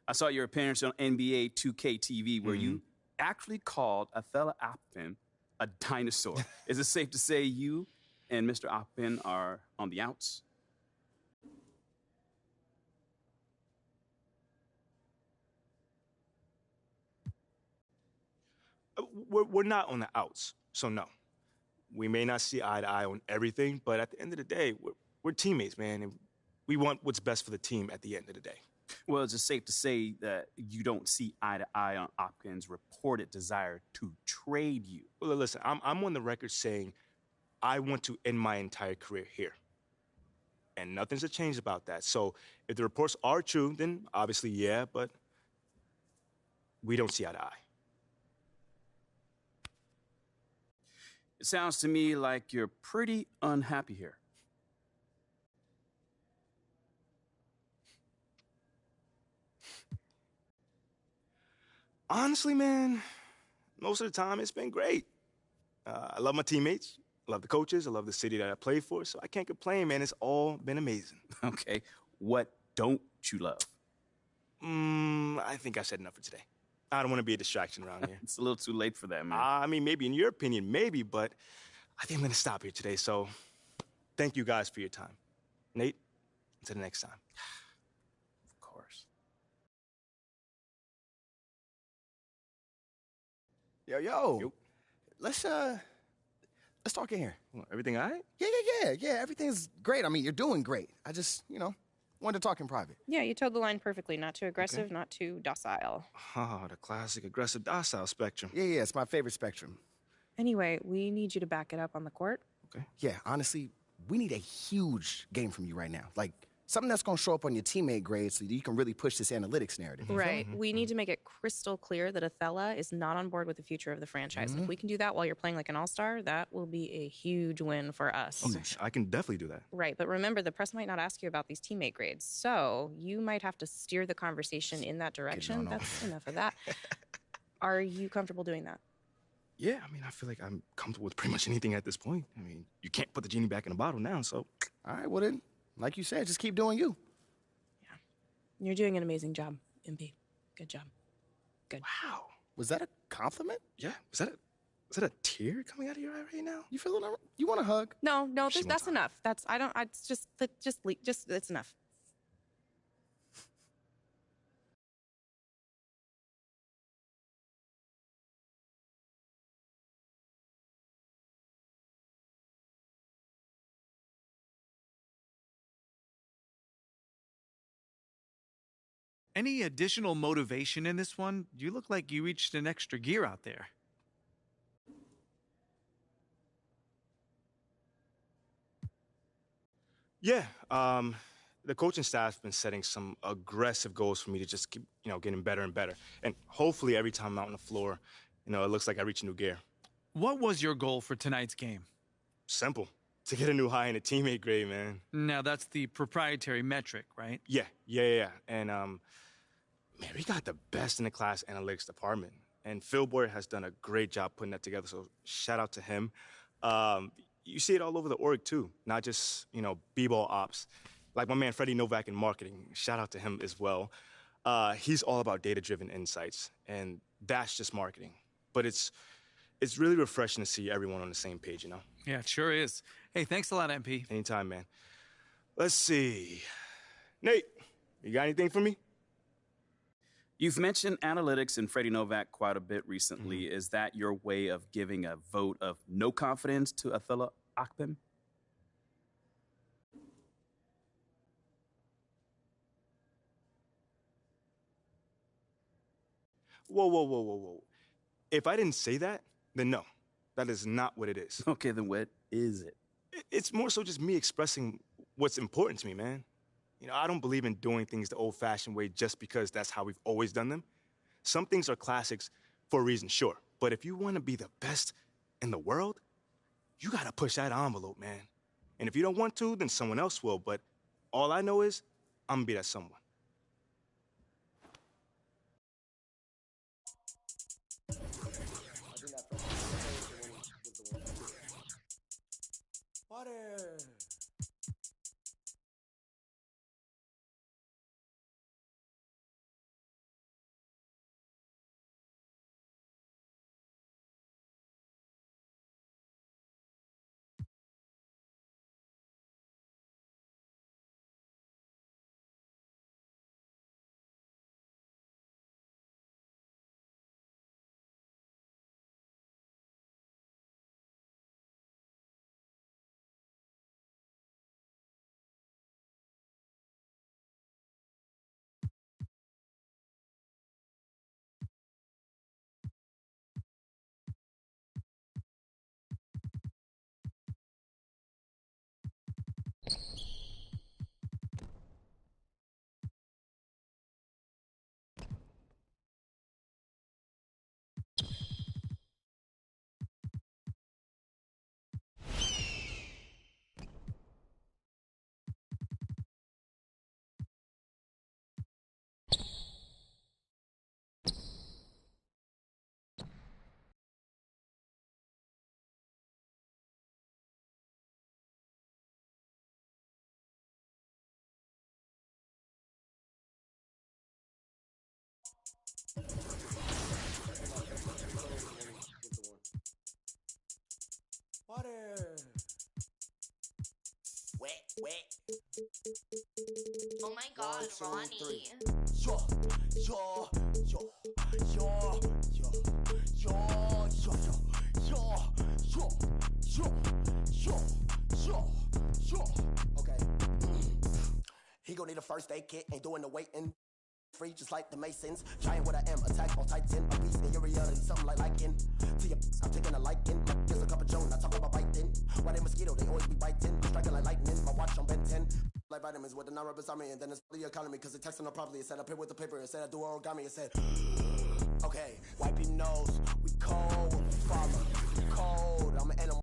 I saw your appearance on NBA 2K TV where you actually called Othello Akpin a dinosaur. Is it safe to say you and Mr. Akpin are on the outs? We're not on the outs, so no. We may not see eye to eye on everything, but at the end of the day, we're teammates, man, and we want what's best for the team at the end of the day. Well, is it safe to say that you don't see eye to eye on Akpin's reported desire to trade you? Well, listen, I'm on the record saying I want to end my entire career here. And nothing's changed about that. So if the reports are true, then obviously, yeah, but we don't see eye to eye. It sounds to me like you're pretty unhappy here. Honestly, man, most of the time it's been great. I love my teammates. I love the coaches. I love the city that I play for. So I can't complain, man. It's all been amazing. Okay. What don't you love? I think I said enough for today. I don't want to be a distraction around here. It's a little too late for that, man. I mean, maybe in your opinion, maybe, but I think I'm going to stop here today. So thank you guys for your time. Nate, until the next time. Of course. Yo. Let's talk in here. Everything all right? Yeah. Everything's great. I mean, you're doing great. I just, wanted to talk in private. Yeah, you toed the line perfectly. Not too aggressive, not too docile. Oh, the classic aggressive docile spectrum. Yeah, it's my favorite spectrum. Anyway, we need you to back it up on the court. Okay. Yeah, honestly, we need a huge game from you right now. Like, something that's going to show up on your teammate grade so that you can really push this analytics narrative. Right. We need to make it crystal clear that Othello is not on board with the future of the franchise. If we can do that while you're playing like an all-star, that will be a huge win for us. Okay, I can definitely do that. Right. But remember, the press might not ask you about these teammate grades. So you might have to steer the conversation in that direction. That's enough of that. Are you comfortable doing that? Yeah, I mean, I feel like I'm comfortable with pretty much anything at this point. I mean, you can't put the genie back in the bottle now, so. All right, well then, like you said, just keep doing you. You're doing an amazing job, MP. Good job. Good. Wow. Was that a compliment? Yeah. Was that a tear coming out of your eye right now? You feeling all right? You want a hug? No, that's enough. It's just it's enough. Any additional motivation in this one? You look like you reached an extra gear out there. Yeah, the coaching staff's been setting some aggressive goals for me to just keep, getting better and better. And hopefully every time I'm out on the floor, it looks like I reach a new gear. What was your goal for tonight's game? Simple. To get a new high in a teammate grade, man. Now, that's the proprietary metric, right? Yeah. And, man, we got the best in the class analytics department. And Phil Boyer has done a great job putting that together, so shout out to him. You see it all over the org, too, not just, b-ball ops. Like my man Freddie Novak in marketing, shout out to him as well. He's all about data-driven insights, and that's just marketing. But it's really refreshing to see everyone on the same page, Yeah, it sure is. Hey, thanks a lot, MP. Anytime, man. Let's see. Nate, you got anything for me? You've mentioned analytics and Freddie Novak quite a bit recently. Is that your way of giving a vote of no confidence to Othello Akpin? Whoa. If I didn't say that, then no. That is not what it is. Okay, then what is it? It's more so just me expressing what's important to me, man. I don't believe in doing things the old-fashioned way just because that's how we've always done them. Some things are classics for a reason, sure. But if you want to be the best in the world, you got to push that envelope, man. And if you don't want to, then someone else will. But all I know is I'm going to be that someone. Water. Oh my God, Ronnie. Yo, yo, yo, yo, yo, yo, yo, yo, yo, yo, yo, yo, yo. Okay. He gon' need a first aid kit, ain't doing the waiting. Free just like the Masons. Giant with a M, attack on Titan. A beast in your reality, something like liking. To your I'm taking a liking. Here's a cup of Joe, not talking about biting. Why they mosquito, they always be biting. Striking like lightning, my watch on Ben 10. Like vitamins with the non-rubber army, and then it's the economy, cause it texting up properly. It said up here with the paper, it said I do origami, it said, okay, wipe your nose, we cold, follow, cold, I'm an animal.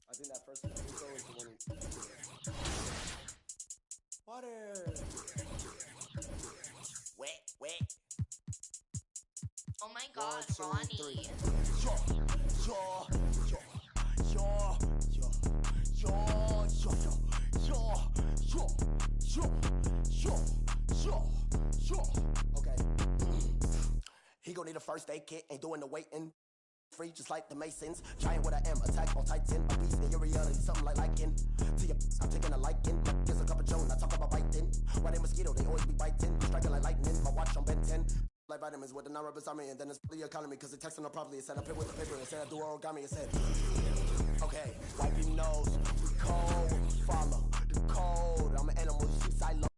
I think that first intro is the one who... Water! Wet, wet. Oh my God, Ronnie. Yo, yo, yo, yo, yo, yo, yo, yo, yo, yo, yo, yo. Okay. He gon' need a first aid kit, ain't doing the waiting. Free just like the Masons. Giant with a M, attack on Titan. A beast in your reality, something like liking. To your I'm taking a liking. Here's a cup of Joe, not talking about biting. Why they mosquito, they always be biting. Striking like lightning, my watch on Ben 10. Like vitamins with the non-rubber army, and then it's the economy, cause it texting up properly. It said up here with the paper, it said I do origami, it said, okay, wipe your nose, we cold, follow the code. I'm an animal, you see, I love.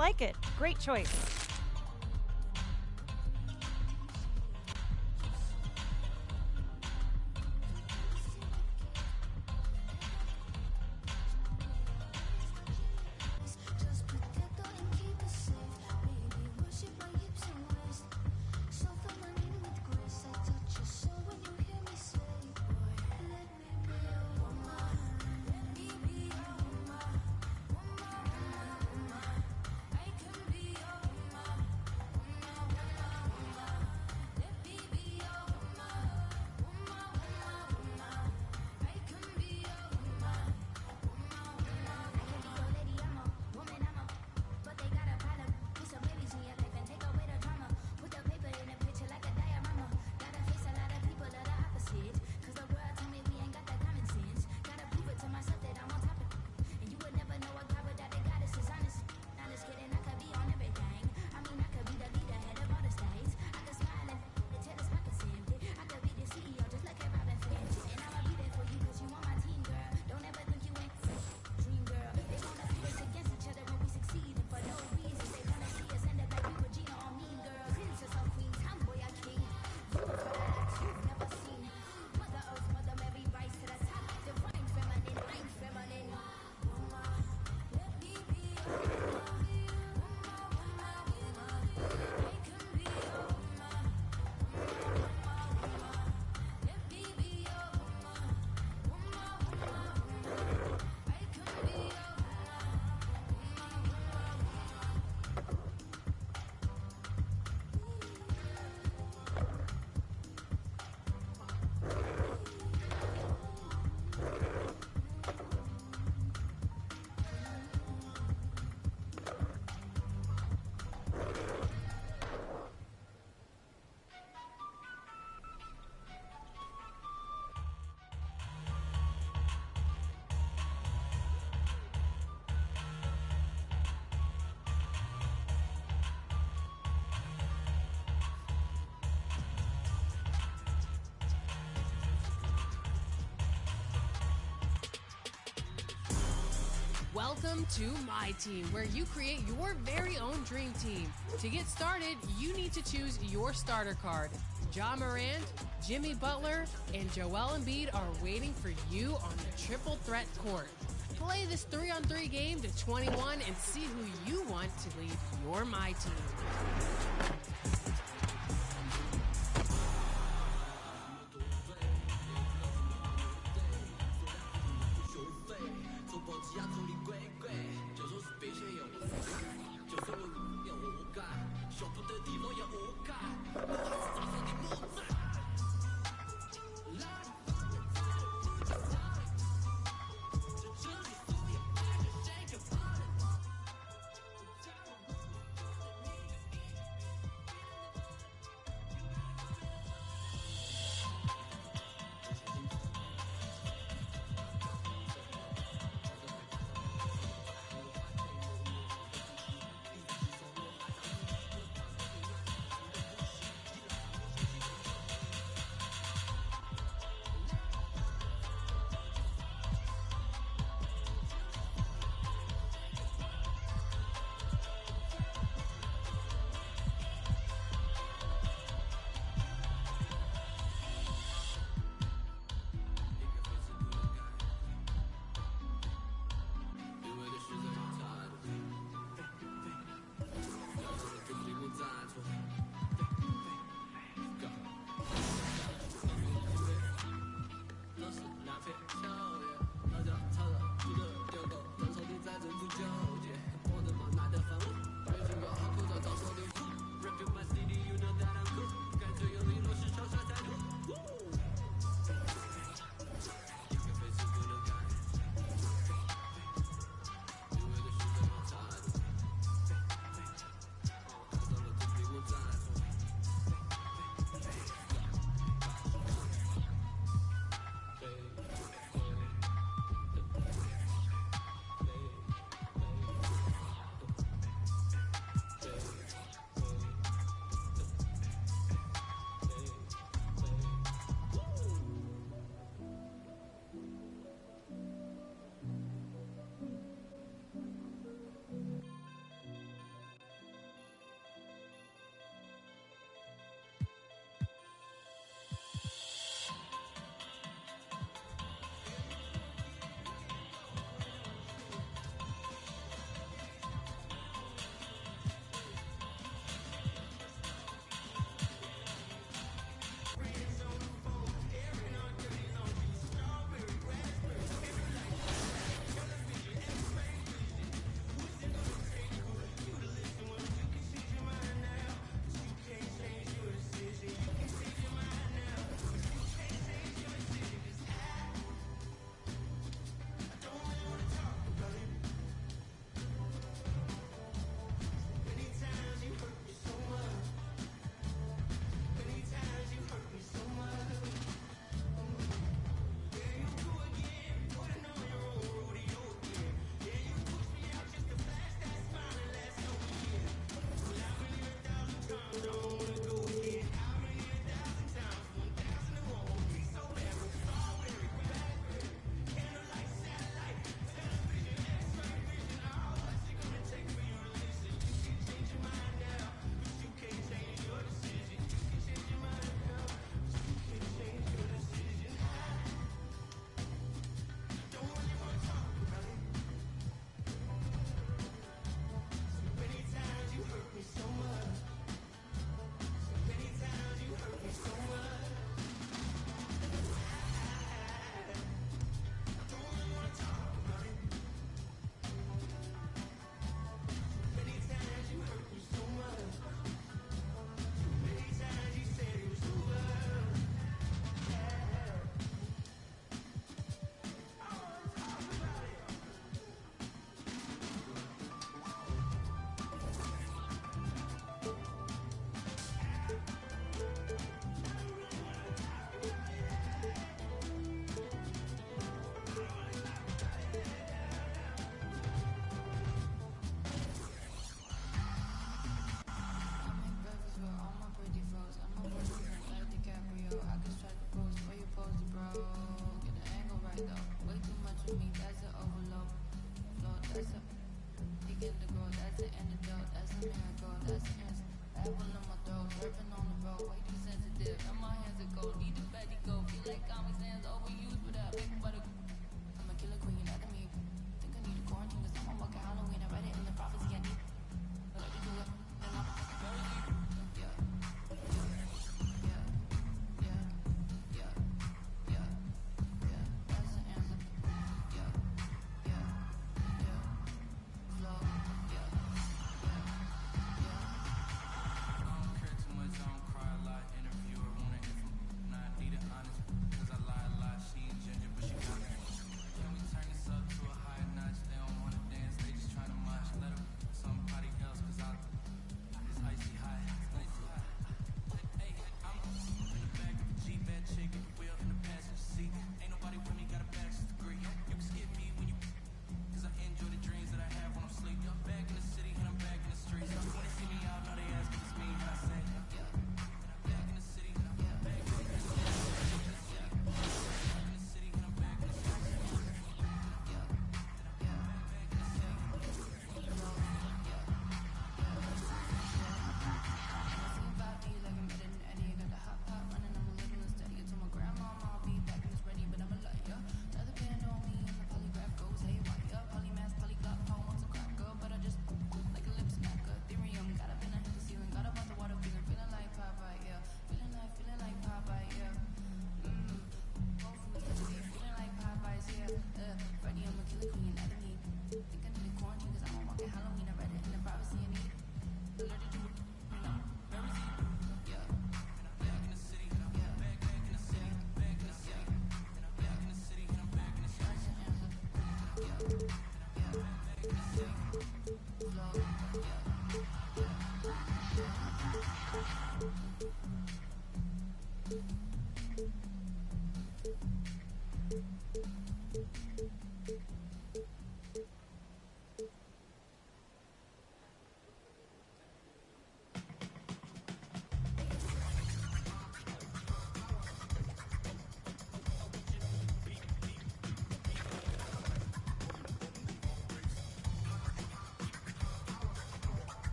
like it. Great choice. Welcome to My Team, where you create your very own dream team. To get started, you need to choose your starter card. Ja Morant, Jimmy Butler, and Joel Embiid are waiting for you on the triple threat court. Play this 3-on-3 game to 21 and see who you want to lead your My Team.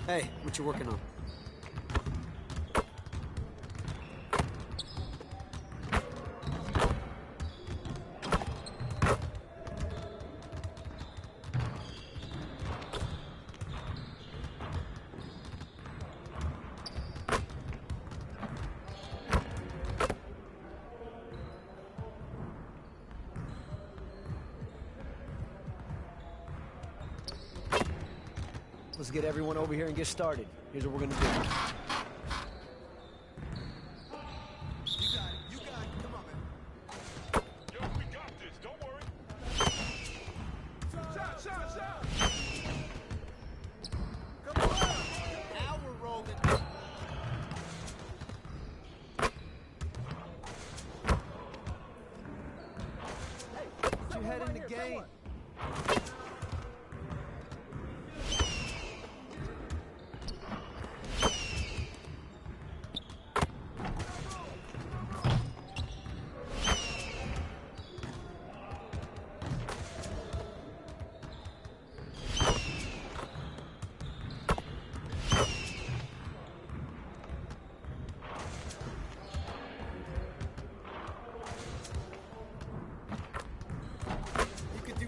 Hey, what you working on? Let's get everyone over here and get started. Here's what we're gonna do.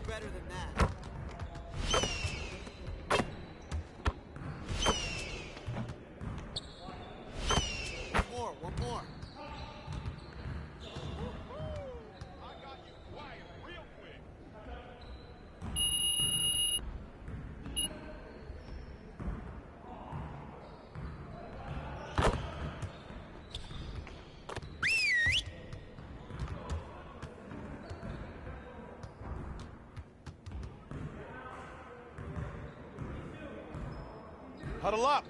Better than that. One more. I got you quiet real quick. Huddle up.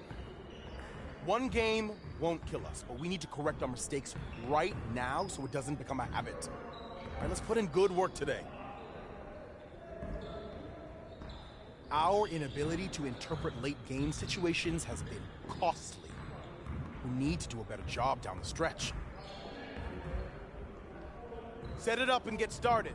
One game won't kill us, but we need to correct our mistakes right now so it doesn't become a habit. All right, let's put in good work today. Our inability to interpret late game situations has been costly. We need to do a better job down the stretch. Set it up and get started.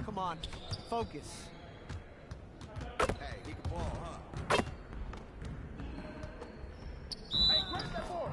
Come on, focus. Hey, he can ball, huh? Hey, grab that board!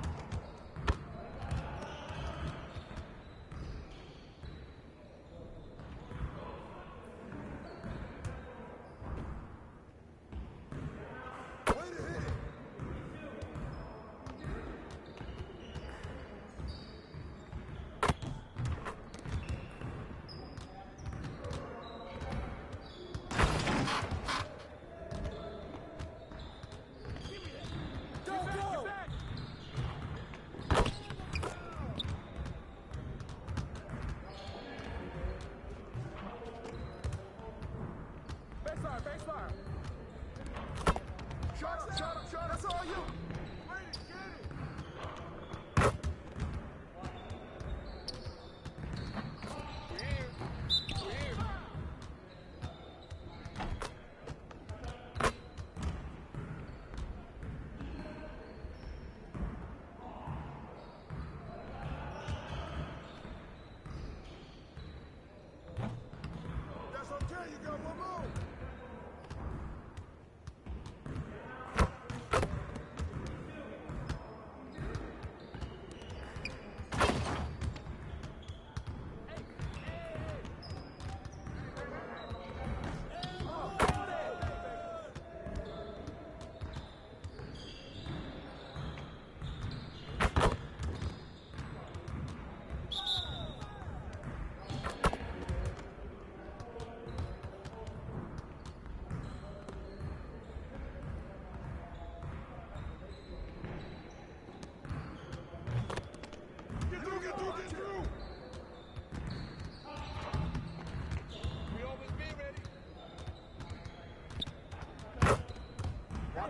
Shut, that's all you! Ready, get it! We're here. We're here. That's okay, you got one more!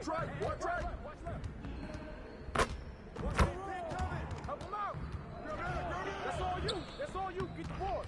Watch right. Watch right. Watch left. Watch the big coming. Help him out. That's all you. That's all you. Get the board.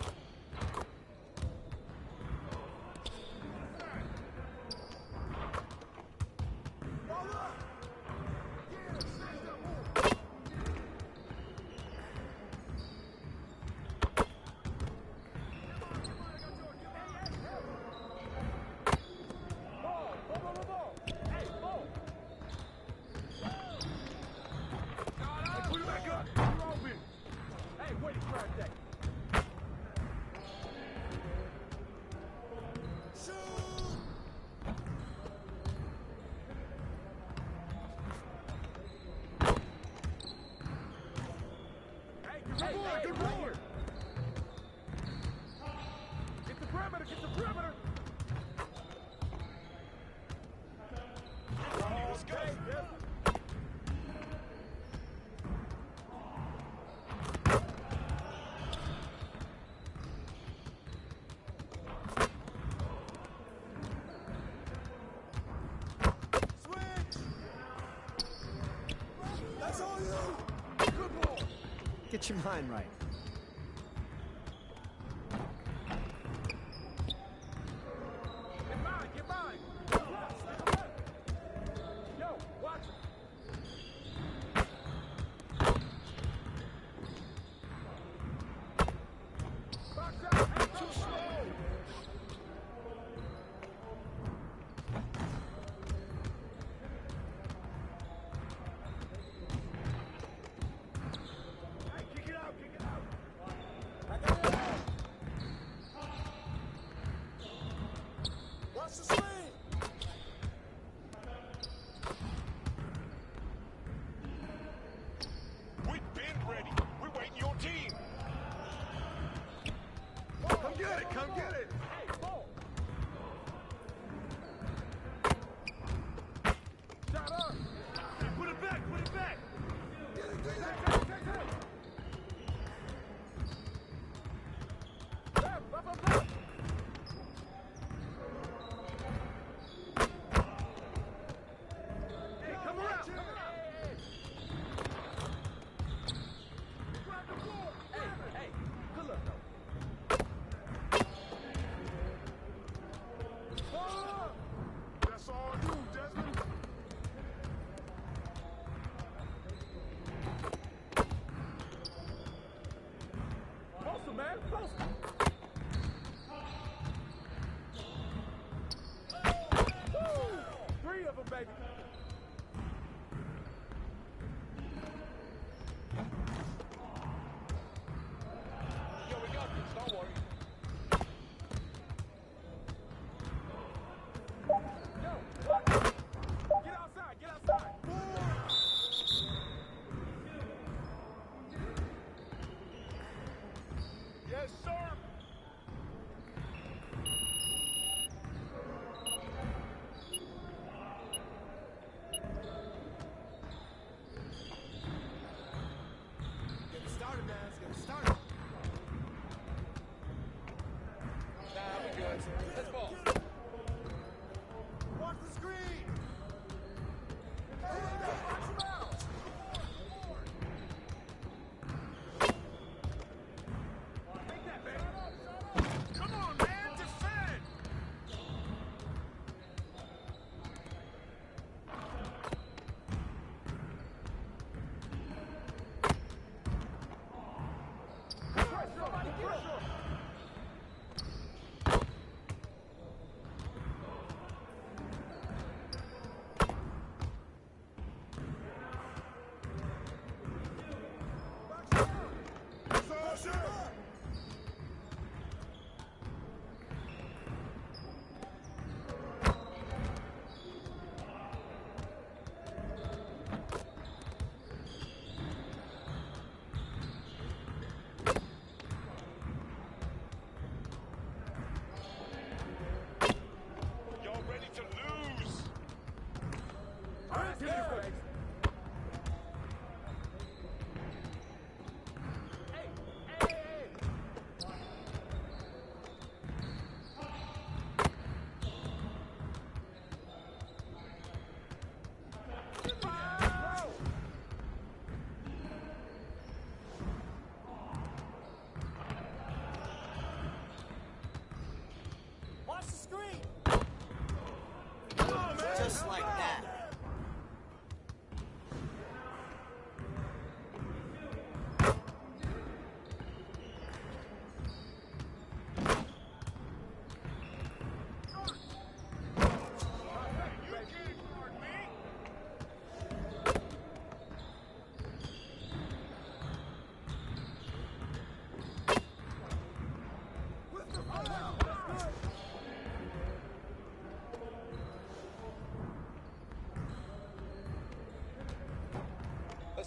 Get the perimeter. Get the perimeter. Let's go. That's all you. Good ball. Get your mind right. Get mine. Yo, watch it. Box out. Too slow. Hey, kick it out. Kick it out. I got it. Watch the swing. We've been ready. We're waiting your team. Come get it. Come get it. Hey, ball. Shot up. Put it back. Put it back. Get it. Take it. Left. Hey, come around. Grab the ball. Hey, good luck, though. That's all you, Desmond. Post him, man. Post him. Woo! 3 of them, baby. Yo, we got this. Don't worry. Yo, what? Get outside. Get outside. Yes, sir. Get it started, man. Let's get it started. Nah, we good. Let's ball. Watch the screen. Hey, watch him out. Take that, baby.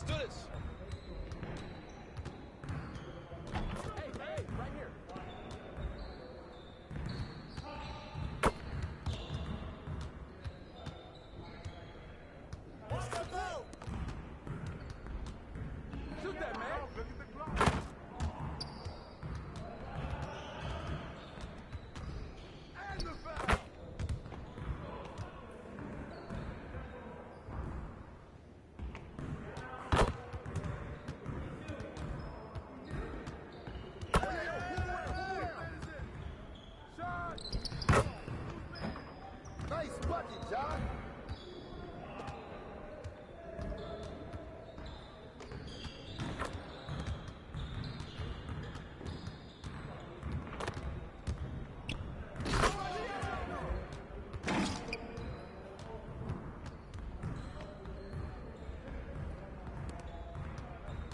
Let's do this. Hey, right here. Shoot that, man. Look at the clock. And the foul. Nice bucket, John.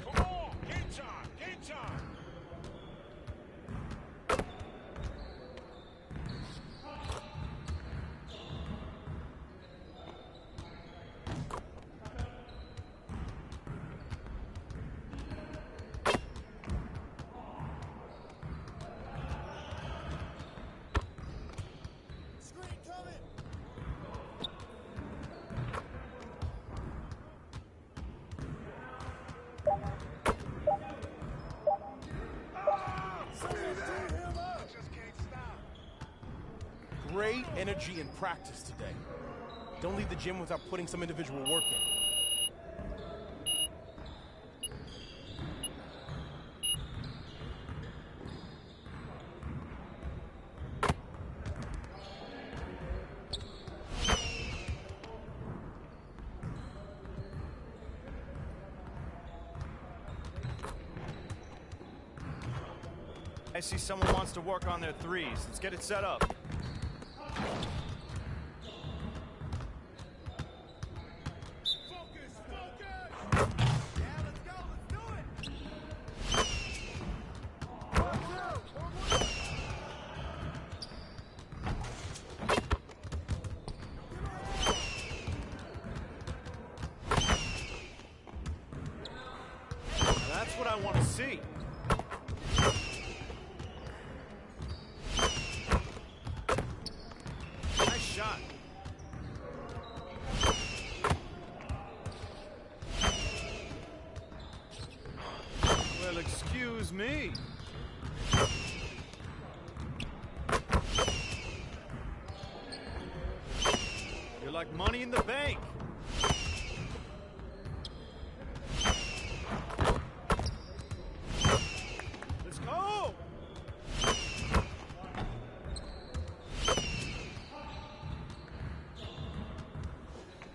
Come on, game time, game time. Screen coming. Great energy in practice today. Don't leave the gym without putting some individual work in. I see someone wants to work on their threes. Let's get it set up. That's what I want to see. Nice shot. Well, excuse me. You're like money in the bank. Let's go.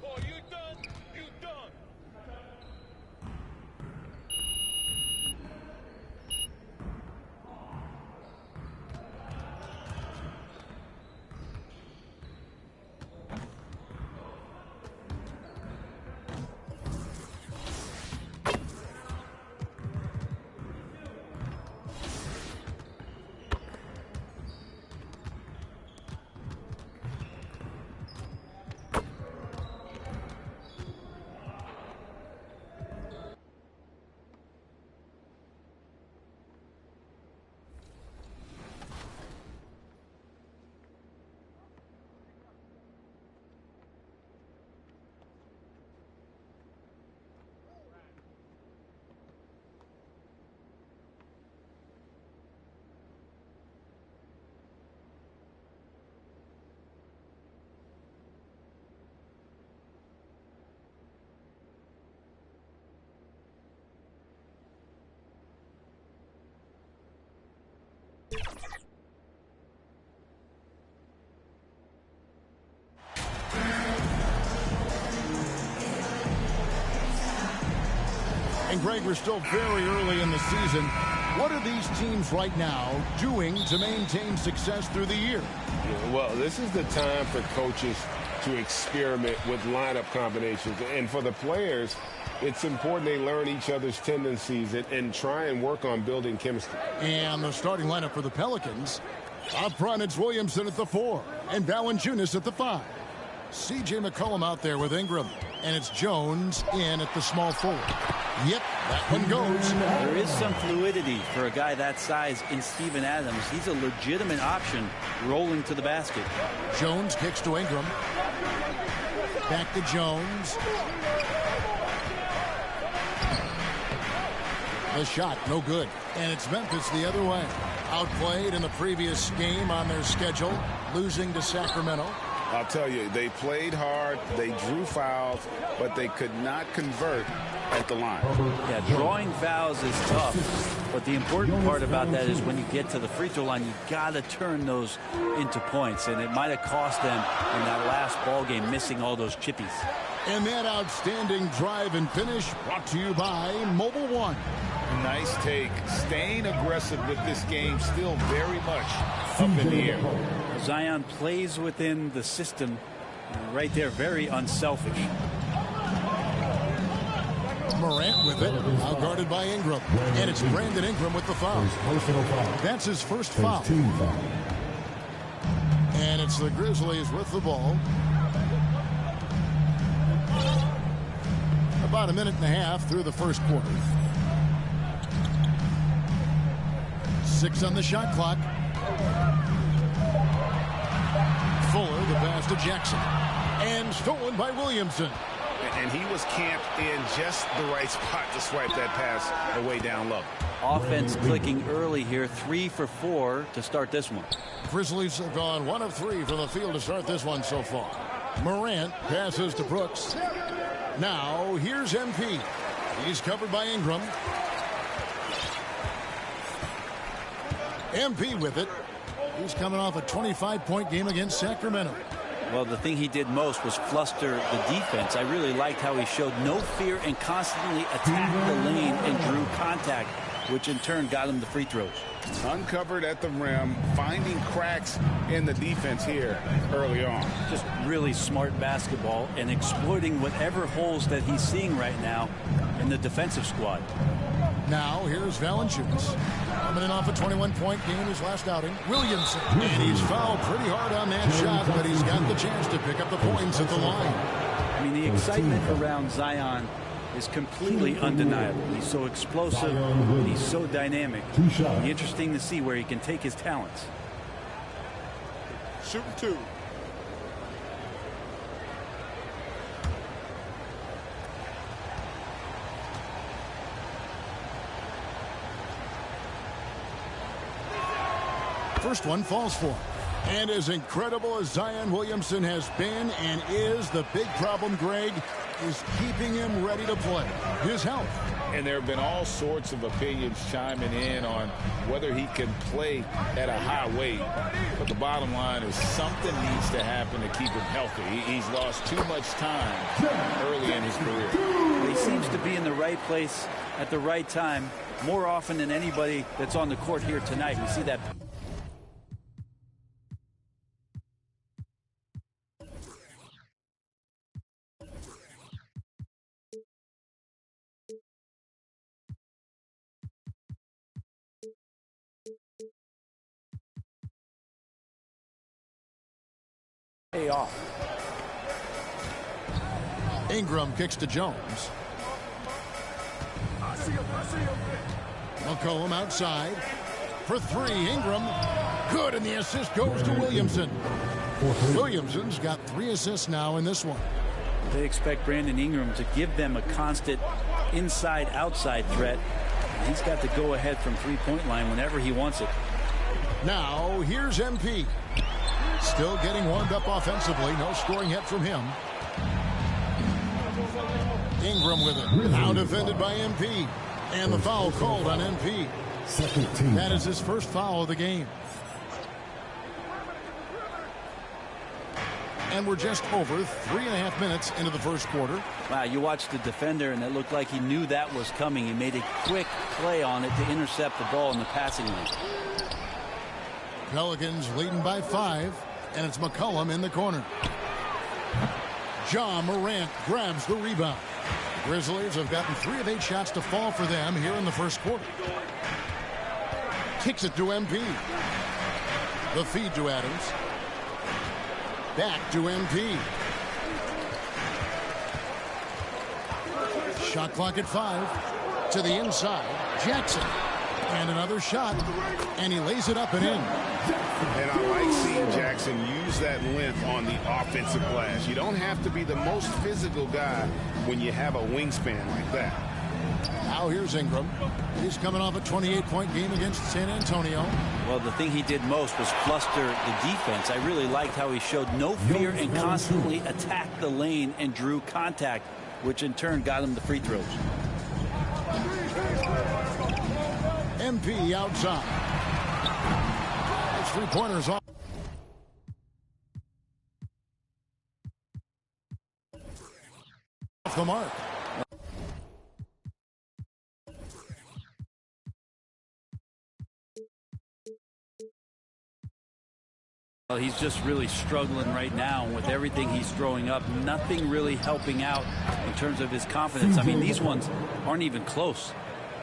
Oh, you done? You done. And Greg, we're still very early in the season. What are these teams right now doing to maintain success through the year? Well, this is the time for coaches to experiment with lineup combinations. And for the players, it's important they learn each other's tendencies and try and work on building chemistry. And the starting lineup for the Pelicans. Up front, it's Williamson at the 4 and Valanciunas at the 5. C.J. McCollum out there with Ingram. And it's Jones in at the small forward. Yep, that one goes. There is some fluidity for a guy that size in Steven Adams. He's a legitimate option rolling to the basket. Jones kicks to Ingram. Back to Jones. The shot, no good. And it's Memphis the other way. Outplayed in the previous game on their schedule, losing to Sacramento. I'll tell you, they played hard, they drew fouls, but they could not convert at the line. Yeah, drawing fouls is tough, but the important part about that is when you get to the free throw line, you got to turn those into points, and it might have cost them in that last ball game, missing all those chippies. And that outstanding drive and finish brought to you by Mobile One. Nice take. Staying aggressive with this game, still very much up in the air. Zion plays within the system right there, very unselfish. Morant with it, now guarded by Ingram. And it's Brandon Ingram with the foul. That's his first foul. And it's the Grizzlies with the ball. About a minute and a half through the first quarter. 6 on the shot clock. Fuller, the pass to Jackson. And stolen by Williamson. And he was camped in just the right spot to swipe that pass away down low. Offense clicking early here, 3 for 4 to start this one. Grizzlies have gone 1 of 3 from the field to start this one so far. Morant passes to Brooks. Now here's MP. He's covered by Ingram. MP with it. He's coming off a 25-point game against Sacramento. Well, the thing he did most was fluster the defense. I really liked how he showed no fear and constantly attacked the lane and drew contact, which in turn got him the free throws. Uncovered at the rim, finding cracks in the defense here early on. Just really smart basketball and exploiting whatever holes that he's seeing right now in the defensive squad. Now here's Valanciunas. Coming in off a 21-point game his last outing. Williamson. And he's fouled pretty hard on that shot, but he's got the chance to pick up the points at the line. I mean, the excitement around Zion is completely undeniable. He's so explosive, and he's so dynamic. It'll be interesting to see where he can take his talents. Shooting 2. First one falls for him. And as incredible as Zion Williamson has been and is, the big problem, Greg, is keeping him ready to play. His health. And there have been all sorts of opinions chiming in on whether he can play at a high weight. But the bottom line is something needs to happen to keep him healthy. He's lost too much time early in his career. He seems to be in the right place at the right time more often than anybody that's on the court here tonight. We see that. Pay off. Ingram kicks to Jones. McCollum outside for 3. Ingram good, and the assist goes to Williamson. Williamson's got 3 assists now in this one. They expect Brandon Ingram to give them a constant inside-outside threat. He's got to go ahead from three-point line whenever he wants it. Now here's MP. Still getting warmed up offensively. No scoring yet from him. Ingram with it. Now defended by MP. And the foul called on MP. That is his first foul of the game. And we're just over 3.5 minutes into the first quarter. Wow, you watched the defender, and it looked like he knew that was coming. He made a quick play on it to intercept the ball in the passing lane. Pelicans leading by 5, and it's McCollum in the corner. Ja Morant grabs the rebound. The Grizzlies have gotten 3 of 8 shots to fall for them here in the first quarter. Kicks it to MP. The feed to Adams. Back to MP. Shot clock at 5. To the inside. Jackson. And another shot. And he lays it up and in. And I like seeing Jackson use that length on the offensive glass. You don't have to be the most physical guy when you have a wingspan like that. Now here's Ingram. He's coming off a 28-point game against San Antonio. Well, the thing he did most was fluster the defense. I really liked how he showed no fear and constantly attacked the lane and drew contact, which in turn got him the free throws. MP outside. His three-pointers off. Off the mark. Well, he's just really struggling right now with everything he's throwing up. Nothing really helping out in terms of his confidence. I mean, these ones aren't even close.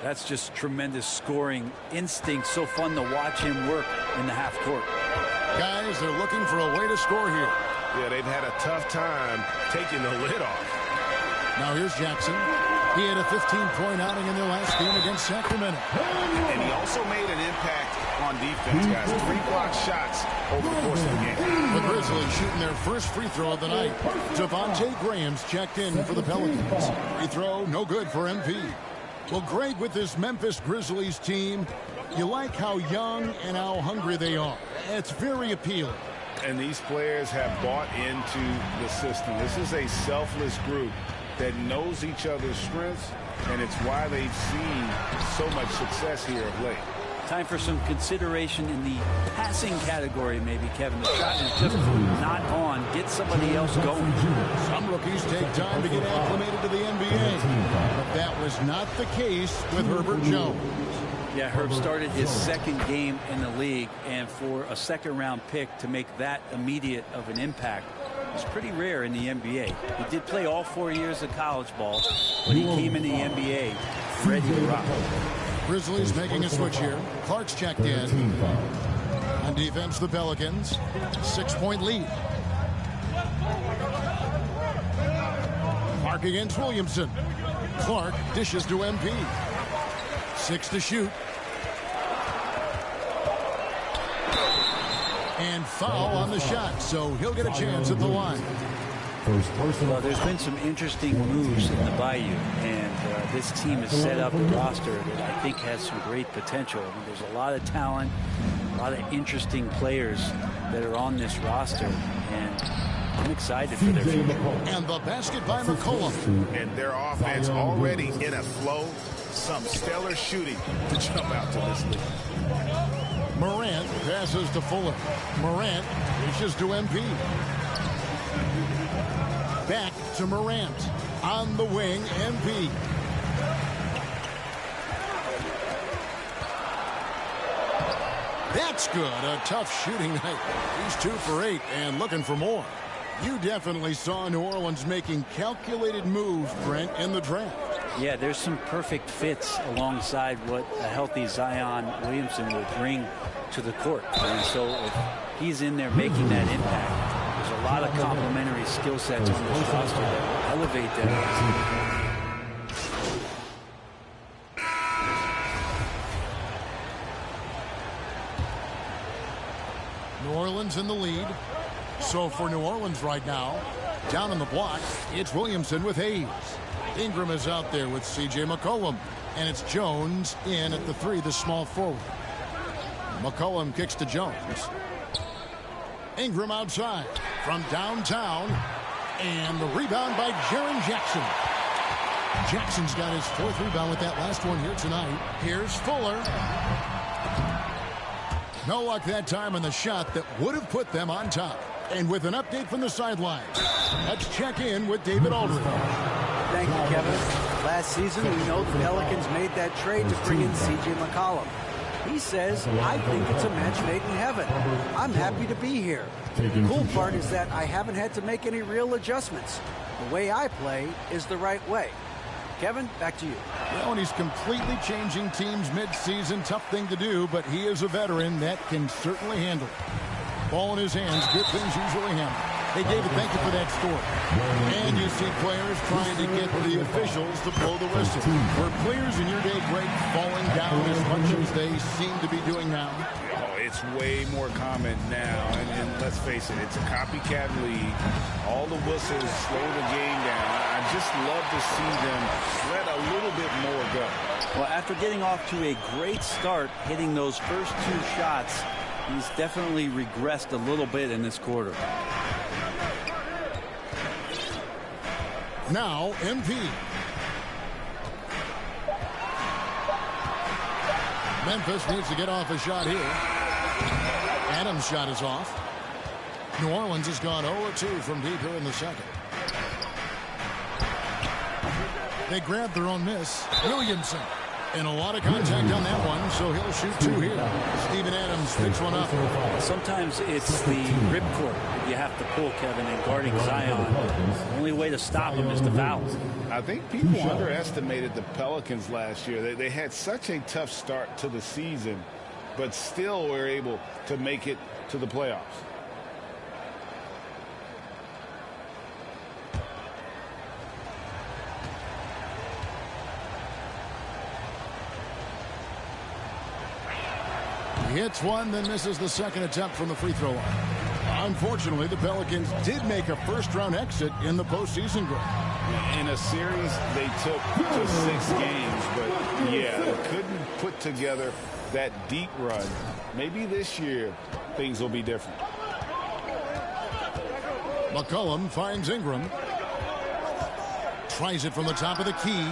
That's just tremendous scoring instinct. So fun to watch him work in the half court. Guys, they're looking for a way to score here. Yeah, they've had a tough time taking the lid off. Now here's Jackson. He had a 15-point outing in their last game against Sacramento. And he also made an impact on defense, guys. 3 block shots over the course of the game. The Grizzlies shooting their first free throw of the night. Devontae Graham's checked in for the Pelicans. Free throw, no good for MP. Well, Greg, with this Memphis Grizzlies team, you like how young and how hungry they are. It's very appealing. And these players have bought into the system. This is a selfless group that knows each other's strengths, and it's why they've seen so much success here of late. Time for some consideration in the passing category, maybe, Kevin. The shot is just not on. Get somebody else going. Some rookies take time to get acclimated to the NBA, but that was not the case with Herbert Jones. Yeah, Herb started his second game in the league, and for a second-round pick to make that immediate of an impact is pretty rare in the NBA. He did play all 4 years of college ball, but he came in the NBA ready to rock. Grizzlies making a switch here. Clark's checked in. On defense, the Pelicans. 6-point lead. Clark against Williamson. Clark dishes to MP. 6 to shoot. And foul on the shot, so he'll get a chance at the line. Well, there's been some interesting moves in the Bayou, and this team has set up a roster that I think has some great potential. I mean, there's a lot of talent, a lot of interesting players that are on this roster, and I'm excited for their future. And the basket by McCollum. And their offense already in a flow. Some stellar shooting to jump out to this league. Morant passes to Fuller. Morant reaches to MP. Back to Morant. On the wing, MP. That's good. A tough shooting night. He's 2 for 8 and looking for more. You definitely saw New Orleans making calculated moves, Brent, in the draft. Yeah, there's some perfect fits alongside what a healthy Zion Williamson will bring to the court. And so if he's in there making that impact, there's a lot of complementary skill sets on this roster that elevate that. New Orleans in the lead. So for New Orleans right now, down on the block, it's Williamson with Hayes. Ingram is out there with C.J. McCollum. And it's Jones in at the 3, the small forward. McCollum kicks to Jones. Ingram outside from downtown. And the rebound by Jaren Jackson. Jackson's got his 4th rebound with that last one here tonight. Here's Fuller. No luck that time on the shot that would have put them on top. And with an update from the sidelines, let's check in with David Aldridge. Thank you, Kevin. Last season, we know the Pelicans made that trade to bring in C.J. McCollum. He says, I think it's a match made in heaven. I'm happy to be here. The cool part is that I haven't had to make any real adjustments. The way I play is the right way. Kevin, back to you. Well, and he's completely changing teams mid-season. Tough thing to do, but he is a veteran that can certainly handle it. Ball in his hands, good things usually happen. Hey, David, thank you for that story. And you see players trying to get the officials to blow the whistle. Were players in your day break falling down as much as they seem to be doing now? Oh, it's way more common now. And let's face it, it's a copycat league. All the whistles slow the game down. I just love to see them let a little bit more go. Well, after getting off to a great start, hitting those first 2 shots, he's definitely regressed a little bit in this quarter. Now, MP. Memphis needs to get off a shot here. Adams' shot is off. New Orleans has gone 0-2 from deep here in the second. They grabbed their own miss. Williamson. And a lot of contact on that one, so he'll shoot 2 here. Steven Adams picks one up. Sometimes it's the ripcord you have to pull, Kevin, in guarding Zion. The only way to stop him is to foul him. I think people underestimated the Pelicans last year. They had such a tough start to the season, but still were able to make it to the playoffs. He hits one, then misses the second attempt from the free throw line. Unfortunately, the Pelicans did make a first-round exit in the postseason group. In a series, they took just 6 games, but yeah, they couldn't put together that deep run. Maybe this year, things will be different. McCollum finds Ingram. Tries it from the top of the key.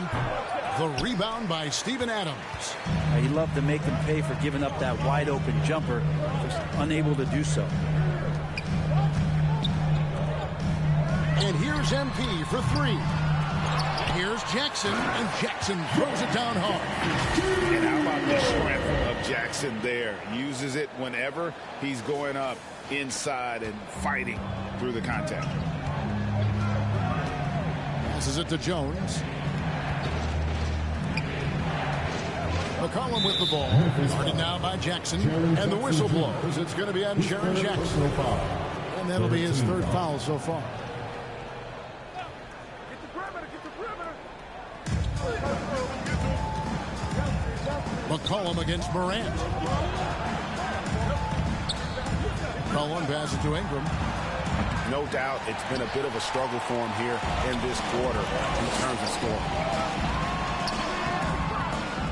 The rebound by Steven Adams. He loved to make them pay for giving up that wide-open jumper, just unable to do so. And here's MP for 3. Here's Jackson, and Jackson throws it down hard. And how about the strength of Jackson there? Uses it whenever he's going up inside and fighting through the contact. Passes it to Jones. McCollum with the ball. Guarded now by Jackson. And the whistle blows. It's going to be on Sharon Jackson. And that'll be his 3rd foul so far. McCollum against Morant. McCollum passes to Ingram. No doubt it's been a bit of a struggle for him here in this quarter in terms of scoring.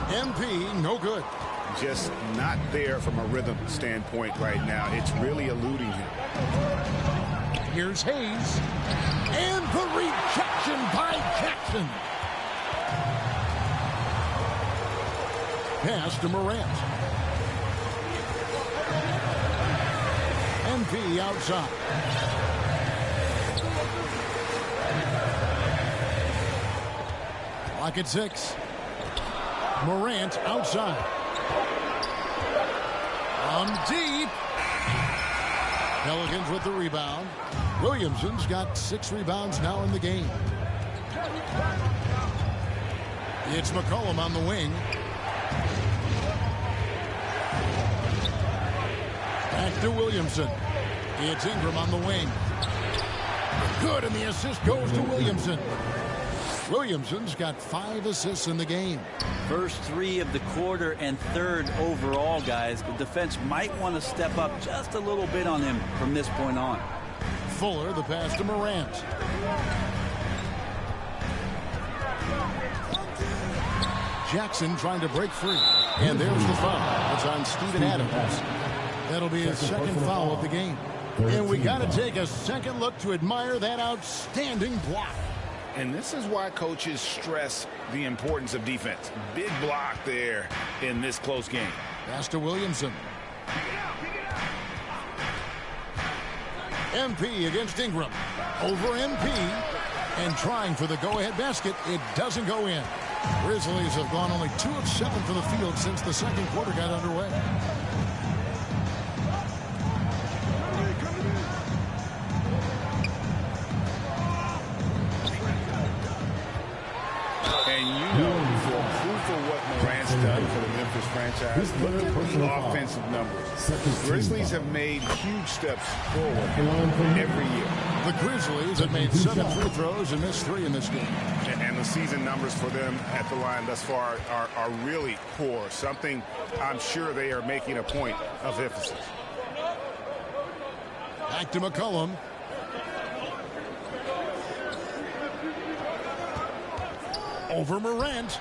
MP, no good. Just not there from a rhythm standpoint right now. It's really eluding him. Here's Hayes. And the rejection by Jackson. Pass to Morant. MP outside. Clock at 6. Morant outside. From deep. Pelicans with the rebound. Williamson's got 6 rebounds now in the game. It's McCollum on the wing. Back to Williamson. It's Ingram on the wing. Good, and the assist goes to Williamson. Williamson's got 5 assists in the game. First 3 of the quarter and 3rd overall, guys. The defense might want to step up just a little bit on him from this point on. Fuller, the pass to Morant. Jackson trying to break free. And there's the foul. It's on Steven Adams. That'll be his 2nd foul of the game. And we got to take a second look to admire that outstanding block. And this is why coaches stress the importance of defense. Big block there in this close game. Pass to Williamson. MP against Ingram. Over MP. And trying for the go-ahead basket. It doesn't go in. Grizzlies have gone only 2 of 7 from the field since the second quarter got underway. And you know, for proof of what Morant's done for the Memphis franchise, franchise, look at the offensive numbers. The Grizzlies have made huge steps forward every year. The Grizzlies have made 7 free throws and missed 3 in this game. And the season numbers for them at the line thus far are really poor, something I'm sure they are making a point of emphasis. Back to McCollum. Over Morant.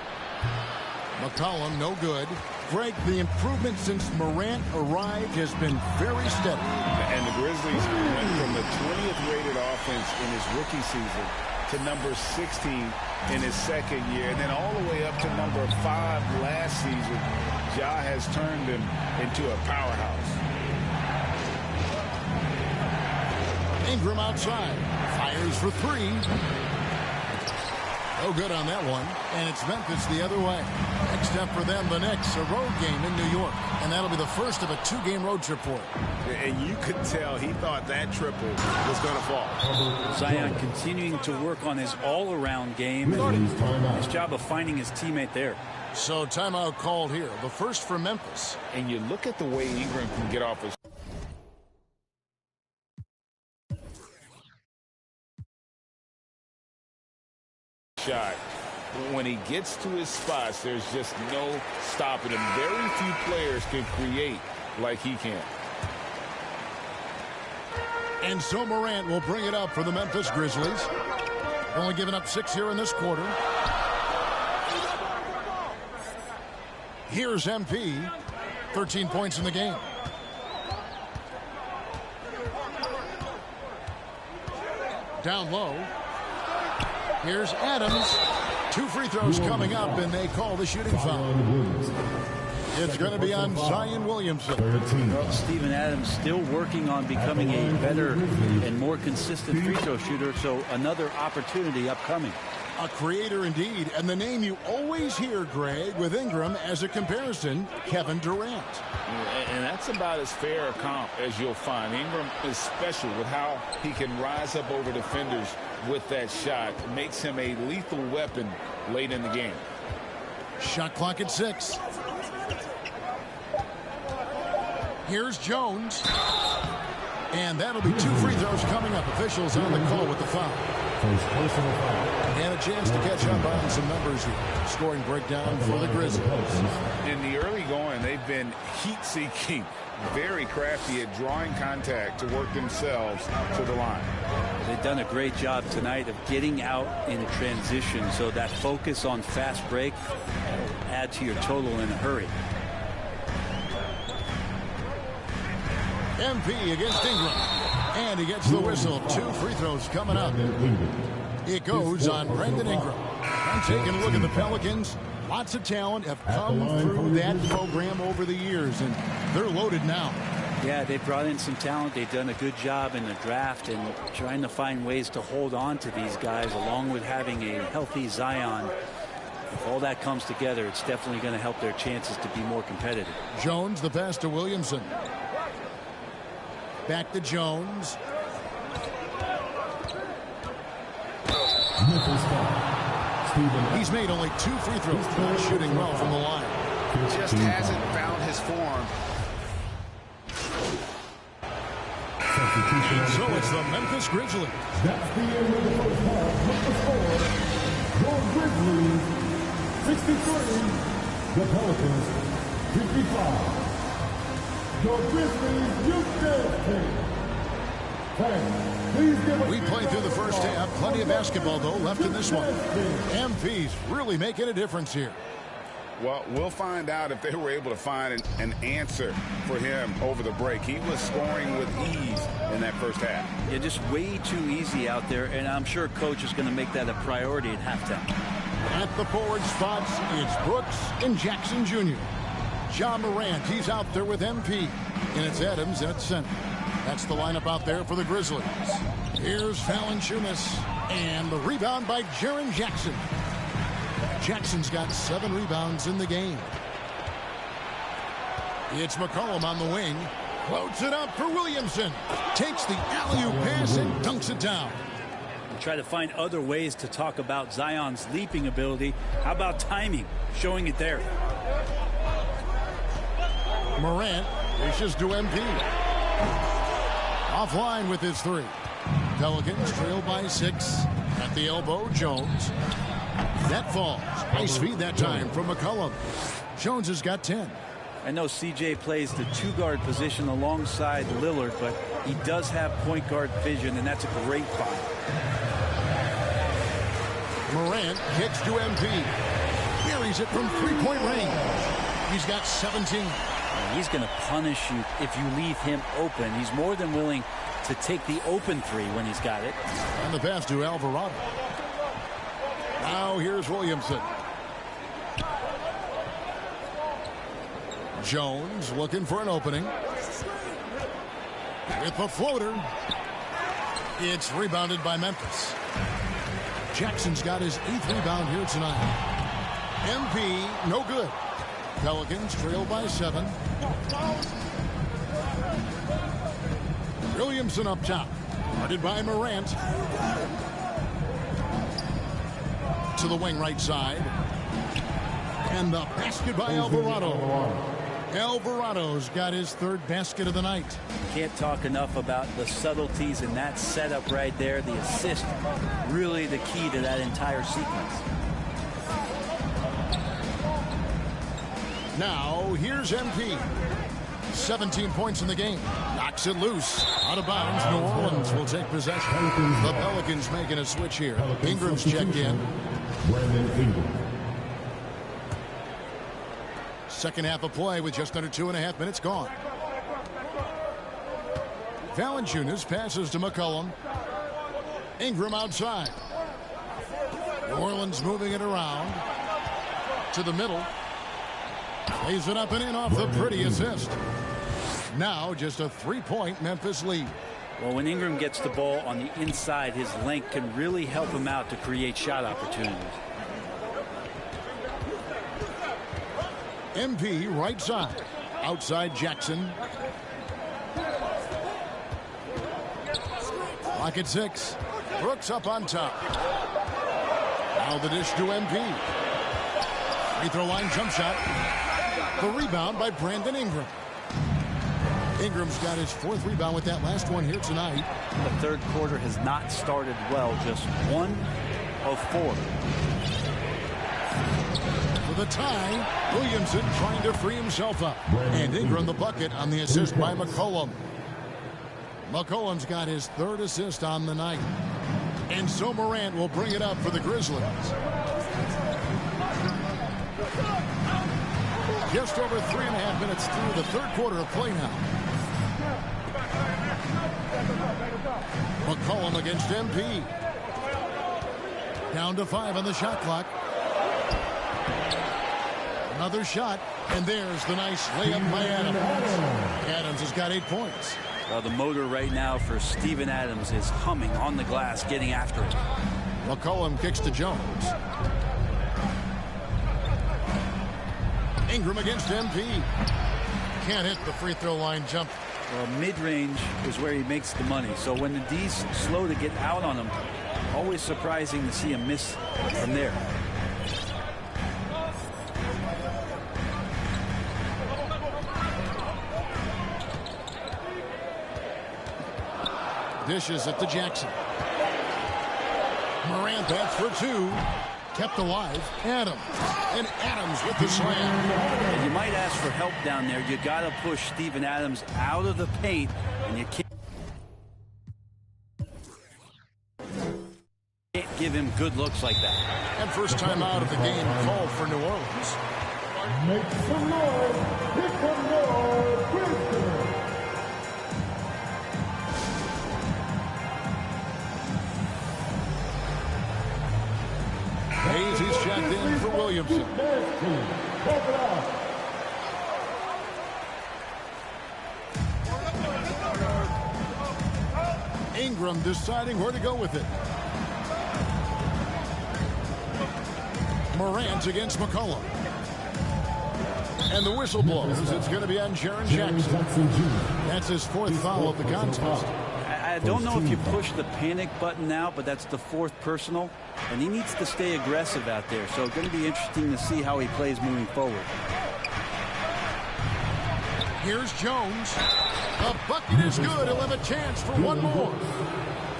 McCollum, no good. Greg, the improvement since Morant arrived has been very steady. And the Grizzlies went from the 20th rated offense in his rookie season to number 16 in his second year, and then all the way up to number 5 last season. Ja has turned him into a powerhouse. Ingram outside. Fires for 3. No good on that one. And it's Memphis the other way. Next up for them, the Knicks, a road game in New York. And that'll be the first of a 2-game road trip for him. And you could tell he thought that triple was going to fall. Zion continuing to work on his all-around game. And his job of finding his teammate there. So timeout called here. The first for Memphis. And you look at the way Ingram can get off his shot. When he gets to his spots, there's just no stopping him. Very few players can create like he can. And so Morant will bring it up for the Memphis Grizzlies. Only giving up 6 here in this quarter. Here's MP. 13 points in the game. Down low. Here's Adams. 2 free throws coming up, and they call the shooting foul. It's going to be on Zion Williamson. Well, Steven Adams still working on becoming a better and more consistent free throw shooter, so another opportunity upcoming. A creator indeed, and the name you always hear, Greg, with Ingram as a comparison, Kevin Durant. And that's about as fair a comp as you'll find. Ingram is special with how he can rise up over defenders with that shot. It makes him a lethal weapon late in the game. Shot clock at 6. Here's Jones. And that'll be 2 free throws coming up. Officials on the call with the foul. And a chance to catch up on some numbers here. Scoring breakdown for the Grizzlies. In the early going, they've been heat-seeking, very crafty at drawing contact to work themselves to the line. They've done a great job tonight of getting out in a transition, so that focus on fast break will add to your total in a hurry. MP against Ingram. And he gets the whistle. 2 free throws coming up. It goes on Brandon Ingram. And taking a look at the Pelicans, lots of talent have come through that program over the years, and they're loaded now. Yeah, they brought in some talent. They've done a good job in the draft and trying to find ways to hold on to these guys, along with having a healthy Zion. If all that comes together, it's definitely going to help their chances to be more competitive. Jones, the pass to Williamson. Back to Jones. He's made only 2 free throws. Not shooting well from the line. Just hasn't found his form. So it's the Memphis Grizzlies. That's the end of the first half. With the score, your Grizzlies 63, the Pelicans 55. Your Grizzlies, you still We played through the first half. Plenty of basketball, though, left in this one. MP's really making a difference here. Well, we'll find out if they were able to find an answer for him over the break. He was scoring with ease in that first half. Yeah, just way too easy out there, and I'm sure Coach is going to make that a priority at halftime. At the forward spots, it's Brooks and Jackson Jr. Ja Morant, he's out there with MP. And it's Adams at center. That's the lineup out there for the Grizzlies. Here's Valanciunas. And the rebound by Jaren Jackson. Jackson's got 7 rebounds in the game. It's McCollum on the wing. Floats it up for Williamson. Takes the alley-oop pass and dunks it down. And try to find other ways to talk about Zion's leaping ability. How about timing? Showing it there. Morant dishes to MP. Offline with his three. Pelicans trail by 6. At the elbow, Jones. That falls. Nice feed that time from McCollum. Jones has got 10. I know CJ plays the 2-guard position alongside Lillard, but he does have point guard vision, and that's a great find. Morant kicks to MP. Buries it from three-point range. He's got 17. He's going to punish you if you leave him open. He's more than willing to take the open three when he's got it. And the pass to Alvarado. Now here's Williamson. Jones looking for an opening. With the floater. It's rebounded by Memphis. Jackson's got his 8th rebound here tonight. MP, no good. Pelicans trail by 7. Williamson up top. Guarded by Morant. To the wing right side. And the basket by Alvarado. Alvarado's got his 3rd basket of the night. Can't talk enough about the subtleties in that setup right there. The assist, really the key to that entire sequence. Now, here's MP. 17 points in the game. Knocks it loose. Out of bounds. New Orleans will take possession. The Pelicans making a switch here. Ingram's checked in. Second half of play with just under 2.5 minutes gone. Valanciunas passes to McCollum. Ingram outside. New Orleans moving it around. To the middle. Lays it up and in off the pretty assist. Now just a 3-point Memphis lead. Well, when Ingram gets the ball on the inside, his length can really help him out to create shot opportunities. MP right side. Outside Jackson. Clock at 6. Brooks up on top. Now the dish to MP. Free throw line jump shot. The rebound by Brandon Ingram. Ingram's got his 4th rebound with that last one here tonight. The 3rd quarter has not started well. Just 1 of 4. For the tie, Williamson trying to free himself up. And Ingram the bucket on the assist by McCollum. McCollum's got his 3rd assist on the night. And so Morant will bring it up for the Grizzlies. Just over 3.5 minutes through the 3rd quarter of play now. McCollum against MP. Down to 5 on the shot clock. Another shot, and there's the nice layup by Adams. Adams has got 8 points. Well, the motor right now for Steven Adams is humming on the glass, getting after it. McCollum kicks to Jones. Ingram against MP. Can't hit the free throw line jump. Well, mid-range is where he makes the money. So when the D's slow to get out on him, always surprising to see him miss from there. Dishes it to Jackson. Morant bats for 2. Kept alive. Adams. And Adams with the slam. And you might ask for help down there. You got to push Steven Adams out of the paint, and you can't give him good looks like that. And first time out of the game called for New Orleans. Make some noise. Make some noise. Hayes, he's checked in for Williamson. Ingram deciding where to go with it. Morant against McCollum. And the whistle blows. It's going to be on Jaren Jackson. That's his 4th foul of the contest. I don't know if you push the panic button now, but that's the 4th personal, and he needs to stay aggressive out there. So it's going to be interesting to see how he plays moving forward. Here's Jones. The bucket is good. He'll have a chance for one more.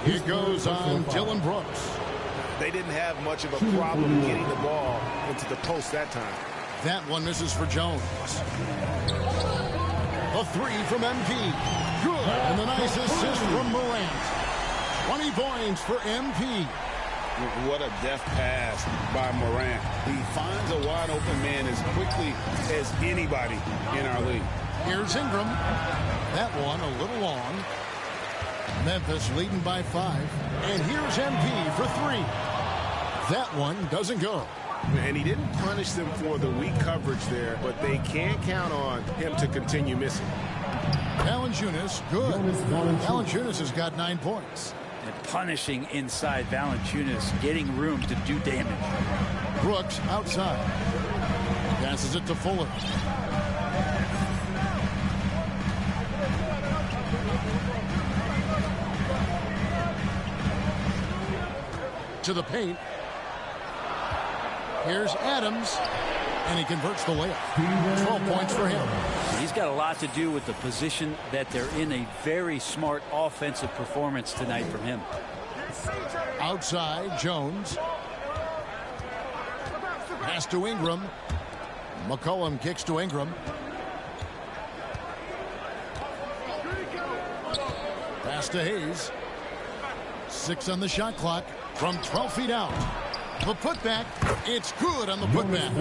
It goes on Dylan Brooks. They didn't have much of a problem getting the ball into the post that time. That one misses for Jones. A three from MP. Good. And the nice assist from Morant. 20 points for MP. What a deft pass by Morant. He finds a wide open man as quickly as anybody in our league. Here's Ingram. That one a little long. Memphis leading by 5. And here's MP for 3. That one doesn't go. And he didn't punish them for the weak coverage there, but they can't count on him to continue missing. Valanciunas, good. Valanciunas has got 9 points. And punishing inside Valanciunas, getting room to do damage. Brooks outside. Passes it to Fuller. To the paint. Here's Adams, and he converts the layup. 12 points for him. He's got a lot to do with the position that they're in. A very smart offensive performance tonight from him. Outside, Jones. Pass to Ingram. McCollum kicks to Ingram. Pass to Hayes. 6 on the shot clock from 12 feet out. The putback, it's good on the putback.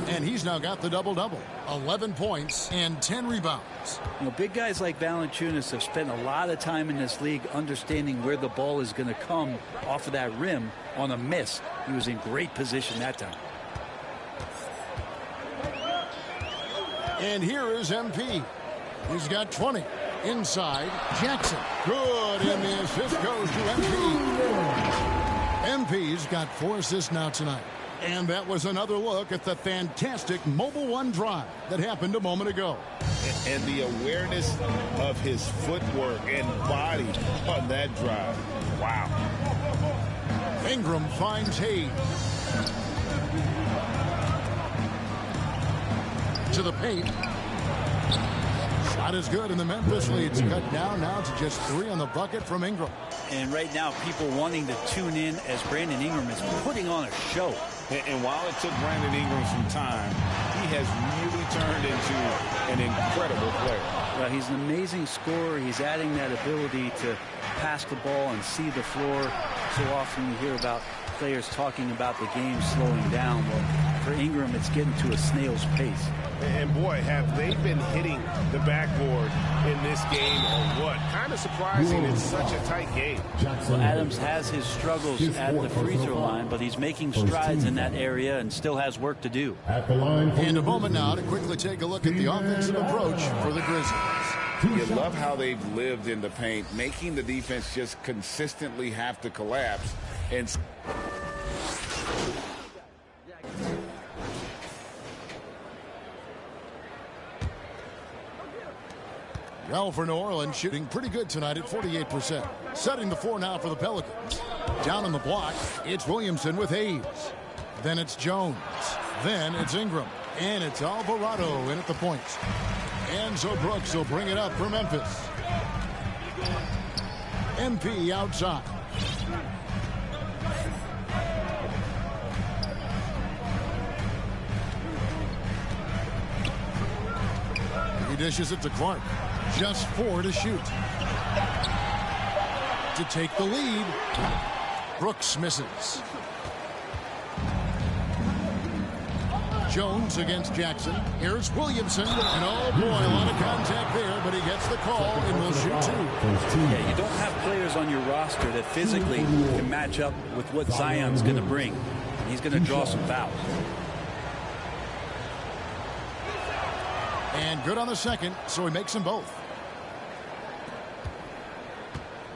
And he's now got the double-double. 11 points and 10 rebounds. You know, big guys like Valanciunas have spent a lot of time in this league understanding where the ball is going to come off of that rim on a miss. He was in great position that time. And here is MP. He's got 20. Inside, Jackson. Good, and the assist goes to MP. MP's got 4 assists now tonight. And that was another look at the fantastic Mobile One drive that happened a moment ago. And the awareness of his footwork and body on that drive. Wow. Ingram finds Hayes. To the paint. Shot is good, and the Memphis lead's cut down now to just 3 on the bucket from Ingram. And right now, people wanting to tune in as Brandon Ingram is putting on a show. And while it took Brandon Ingram some time, he has really turned into an incredible player. Well, he's an amazing scorer. He's adding that ability to pass the ball and see the floor. So often you hear about players talking about the game slowing down. Well, for Ingram, it's getting to a snail's pace. And boy, have they been hitting the backboard in this game or what? Kind of surprising it's such a tight game. Well, Adams has his struggles at the free throw line, but he's making strides in that area and still has work to do. And a moment now to quickly take a look at the offensive approach for the Grizzlies. You love how they've lived in the paint, making the defense just consistently have to collapse. And well, for New Orleans, shooting pretty good tonight at 48%. Setting the floor now for the Pelicans. Down on the block, it's Williamson with Hayes. Then it's Jones. Then it's Ingram. And it's Alvarado in at the point. And so Brooks will bring it up for Memphis. MP outside. He dishes it to Clark. Just 4 to shoot. To take the lead. Brooks misses. Jones against Jackson. Here's Williamson. And oh boy, a lot of contact there, but he gets the call and will shoot 2. Yeah, you don't have players on your roster that physically can match up with what Zion's going to bring. He's going to draw some fouls. And good on the second, so he makes them both.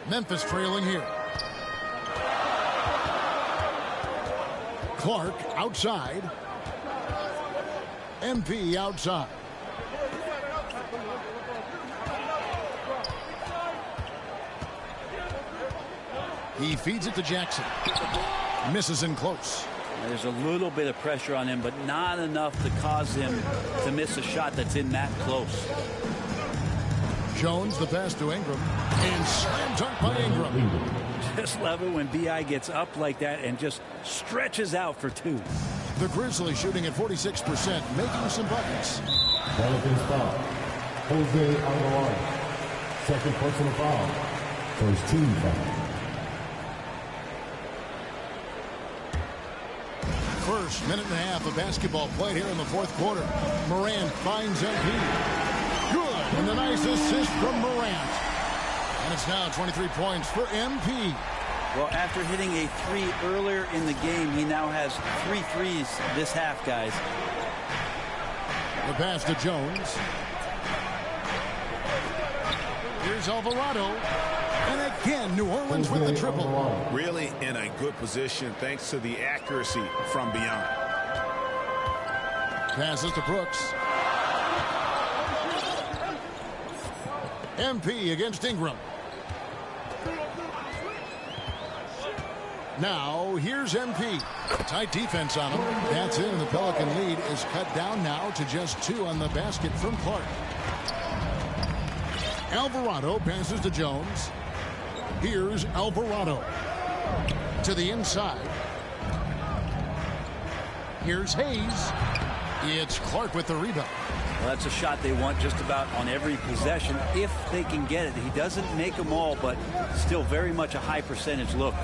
Memphis trailing here. Clark outside. MP outside. He feeds it to Jackson. Misses in close. There's a little bit of pressure on him, but not enough to cause him to miss a shot that's in that close. Jones, the pass to Ingram, and slam dunk by Ingram. Just love it when B.I. gets up like that and just stretches out for two. The Grizzlies shooting at 46%, making some buckets. Pelicans foul. Jose Alvarado. Second personal foul. First team foul. First minute and a half of basketball played here in the fourth quarter. Morant finds MP. Good, and a nice assist from Morant. And it's now 23 points for MP. Well, after hitting a three earlier in the game, he now has 3 threes this half, guys. The pass to Jones. Here's Alvarado. And again, New Orleans with the triple. Really in a good position thanks to the accuracy from beyond. Passes to Brooks. MP against Ingram. Now, here's MP. Tight defense on him. That's in. The Pelican lead is cut down now to just 2 on the basket from Clark. Alvarado passes to Jones. Here's Alvarado. To the inside. Here's Hayes. It's Clark with the rebound. Well, that's a shot they want just about on every possession if they can get it. He doesn't make them all, but still very much a high percentage look.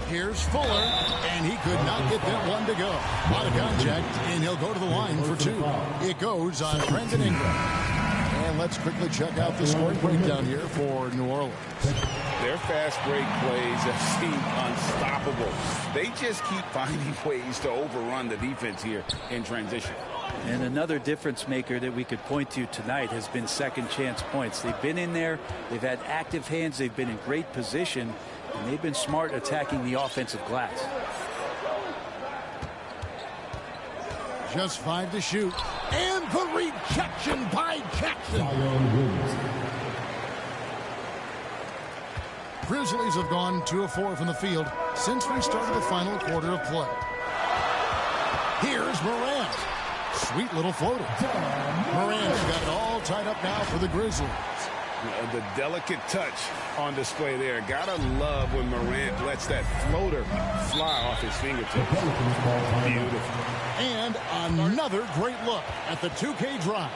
Here's Fuller, and he could not get that one to go. A lot of contact, and he'll go to the line for 2. It goes on Brandon Ingram. And let's quickly check out the scoring breakdown here for New Orleans. Their fast break plays have seemed unstoppable. They just keep finding ways to overrun the defense here in transition. And another difference maker that we could point to tonight has been second chance points. They've been in there. They've had active hands. They've been in great position. And they've been smart attacking the offensive glass. Just 5 to shoot. And the rejection by Jackson. Grizzlies have gone 2 of 4 from the field since we started the final quarter of play. Here's Morant. Sweet little floater. Morant's got it all tied up now for the Grizzlies. The delicate touch on display there. Gotta love when Morant lets that floater fly off his fingertips. Beautiful. And another great look at the 2K drive.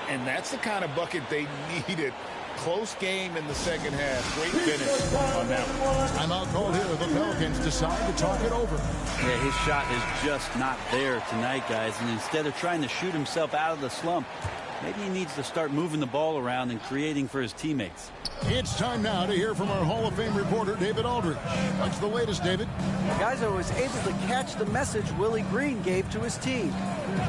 And that's the kind of bucket they needed. Close game in the second half. Great finish on that one. Timeout called here. The Pelicans decide to talk it over. Yeah, his shot is just not there tonight, guys. And instead of trying to shoot himself out of the slump, maybe he needs to start moving the ball around and creating for his teammates. It's time now to hear from our Hall of Fame reporter, David Aldridge. What's the latest, David? Guys, I was able to catch the message Willie Green gave to his team.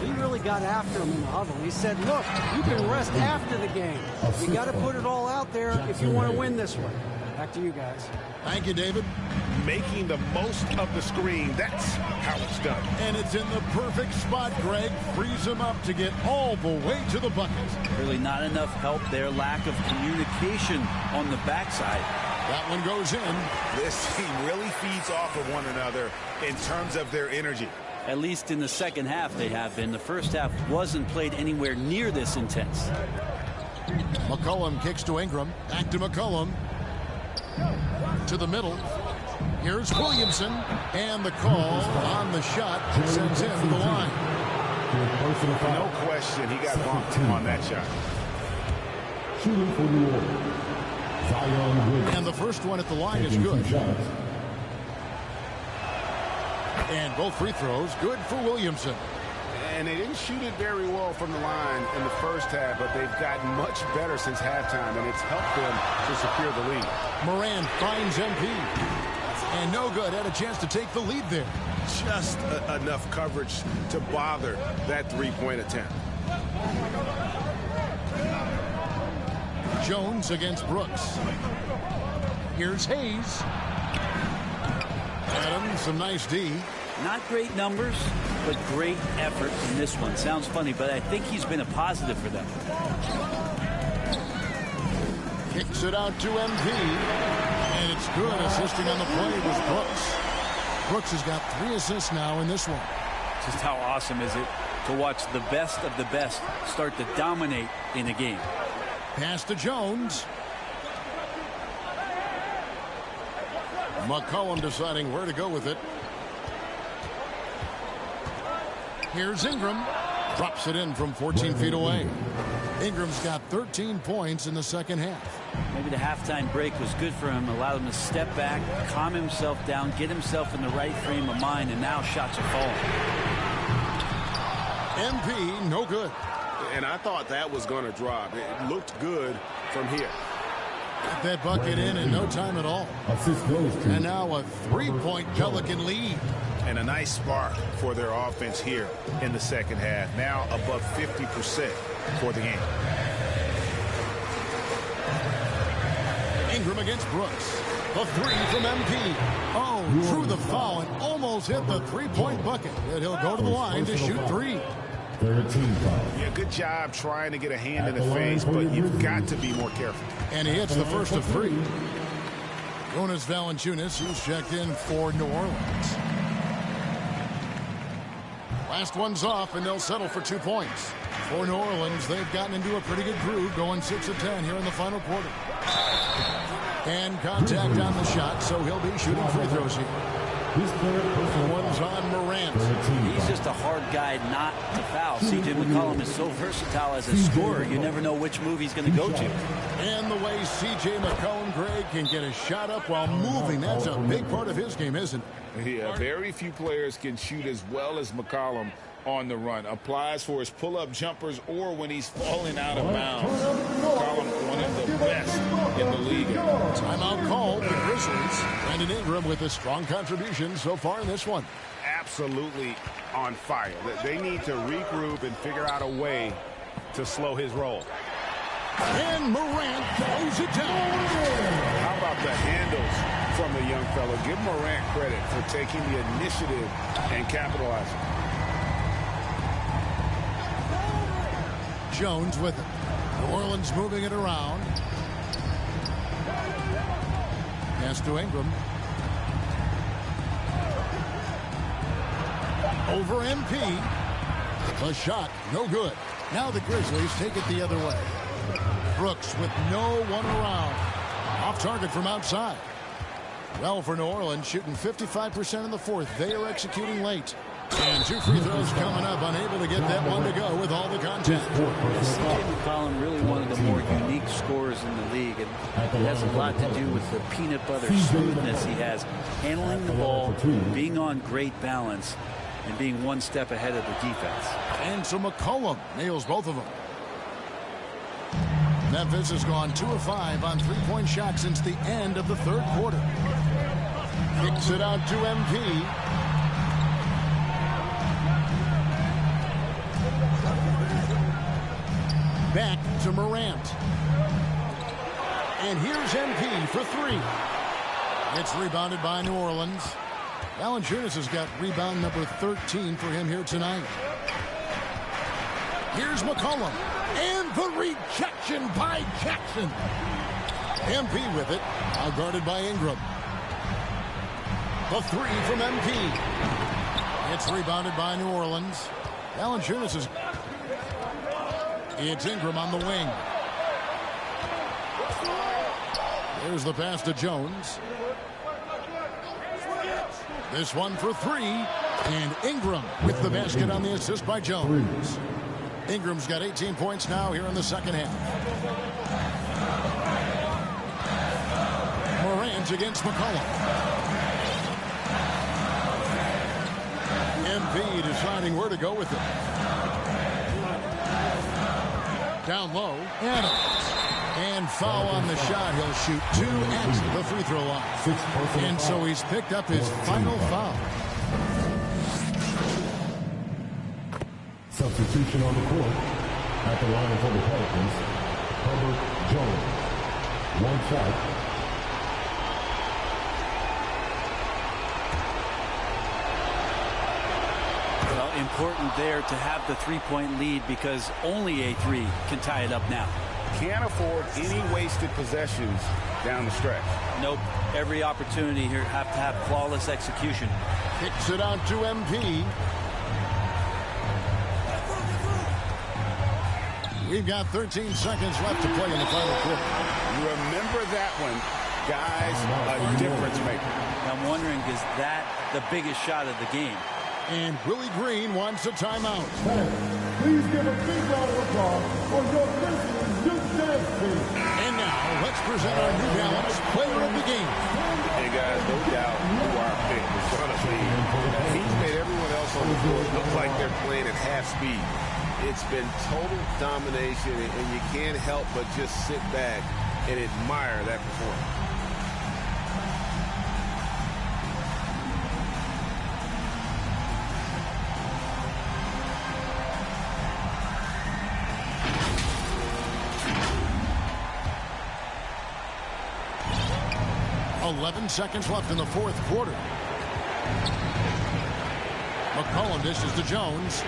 He really got after him in the huddle. He said, look, you can rest after the game. You got to put it all out there if you want to win this one. Back to you guys. Thank you, David. Making the most of the screen. That's how it's done. And it's in the perfect spot, Greg. Frees him up to get all the way to the bucket. Really not enough help there. Lack of communication on the backside. That one goes in. This team really feeds off of one another in terms of their energy. At least in the second half they have been. The first half wasn't played anywhere near this intense. McCollum kicks to Ingram. Back to McCollum. To the middle. Here's Williamson. And the call on the shot sends him to the line. No question he got bumped on that shot. Shooting for New Orleans. And the first one at the line is good. And both free throws good for Williamson. And they didn't shoot it very well from the line in the first half, but they've gotten much better since halftime, and it's helped them to secure the lead. Moran finds MP. And no good. Had a chance to take the lead there. Just enough coverage to bother that three-point attempt. Jones against Brooks. Here's Hayes. Adams, some nice D. Not great numbers, but great effort in this one. Sounds funny, but I think he's been a positive for them. Kicks it out to MP. And it's good. Assisting on the play was Brooks. Brooks has got 3 assists now in this one. Just how awesome is it to watch the best of the best start to dominate in a game. Pass to Jones. McCollum deciding where to go with it. Here's Ingram. Drops it in from 14 feet away. Ingram's got 13 points in the second half. Maybe the halftime break was good for him, allowed him to step back, calm himself down, get himself in the right frame of mind, and now shots are falling. MP, no good. And I thought that was going to drop. It looked good from here. Got that bucket in no time at all. And now a 3-point Pelican lead. And a nice spark for their offense here in the second half. Now above 50% for the game. Ingram against Brooks. The three from MP. Oh, drew the foul and almost hit the 3-point bucket. And he'll go to the line to shoot 3. 13 foul. Yeah, good job trying to get a hand in the face, but you've got to be more careful. And he hits the first of 3. Jonas Valanciunas, who's checked in for New Orleans. Last one's off, and they'll settle for 2 points. For New Orleans, they've gotten into a pretty good groove, going 6 of 10 here in the final quarter. And contact on the shot, so he'll be shooting free throws here. One's on Morant. He's just a hard guy not to foul. C.J. McCollum is so versatile as a scorer, you never know which move he's going to go to. And the way C.J. McCollum, Greg, can get a shot up while moving, that's a big part of his game, isn't it? Yeah, very few players can shoot as well as McCollum on the run. Applies for his pull-up jumpers or when he's falling out of bounds. McCollum, one of the best in the league. Timeout called. The Grizzlies. Brandon Ingram with a strong contribution so far in this one. Absolutely on fire. They need to regroup and figure out a way to slow his roll. And Morant throws it down. How about the handles from the young fellow? Give Morant credit for taking the initiative and capitalizing. Jones with it. New Orleans moving it around. Pass to Ingram. Over MP. The shot, no good. Now the Grizzlies take it the other way. Brooks with no one around. Off target from outside. Well, for New Orleans, shooting 55% in the fourth. They are executing late. And 2 free throws coming up, unable to get that one to go with all the contact. C.J. McCollum really one of the more unique scorers in the league, and it has a lot to do with the peanut butter smoothness he has, handling the ball, being on great balance, and being one step ahead of the defense. And so McCollum nails both of them. Memphis has gone 2 of 5 on 3-point shots since the end of the third quarter. Kicks it out to MP. Back to Morant. And here's MP for 3. It's rebounded by New Orleans. Valanciunas has got rebound number 13 for him here tonight. Here's McCollum. And the rejection by Jackson. MP with it. Now guarded by Ingram. The 3 from MP. It's rebounded by New Orleans. Valanciunas is... It's Ingram on the wing. There's the pass to Jones. This one for 3. And Ingram with the basket on the assist by Jones. Ingram's got 18 points now here in the second half. Morant against McCollum. MP deciding where to go with it. Down low, Adams. And foul on the shot. He'll shoot 2 at the free throw line. And so he's picked up his final foul. Substitution on the court. At the line for the Pelicans, Herbert Jones. 1 foul. Important there to have the 3-point lead because only a 3 can tie it up now. Can't afford any wasted possessions down the stretch. Nope. Every opportunity here have to have flawless execution. Kicks it out to MP. We've got 13 seconds left to play in the final quarter. Remember that one. Guys, a difference maker. I'm wondering, is that the biggest shot of the game? And Willie Green wants a timeout. Please give a big round of applause for your Grizzlies New Dance team. And now, let's present our New Balance player of the game. Hey, guys, no doubt who our pick is going to be. He's made everyone else on the court look like they're playing at half speed. It's been total domination, and you can't help but just sit back and admire that performance. Seconds left in the fourth quarter. McCollum dishes to Jones.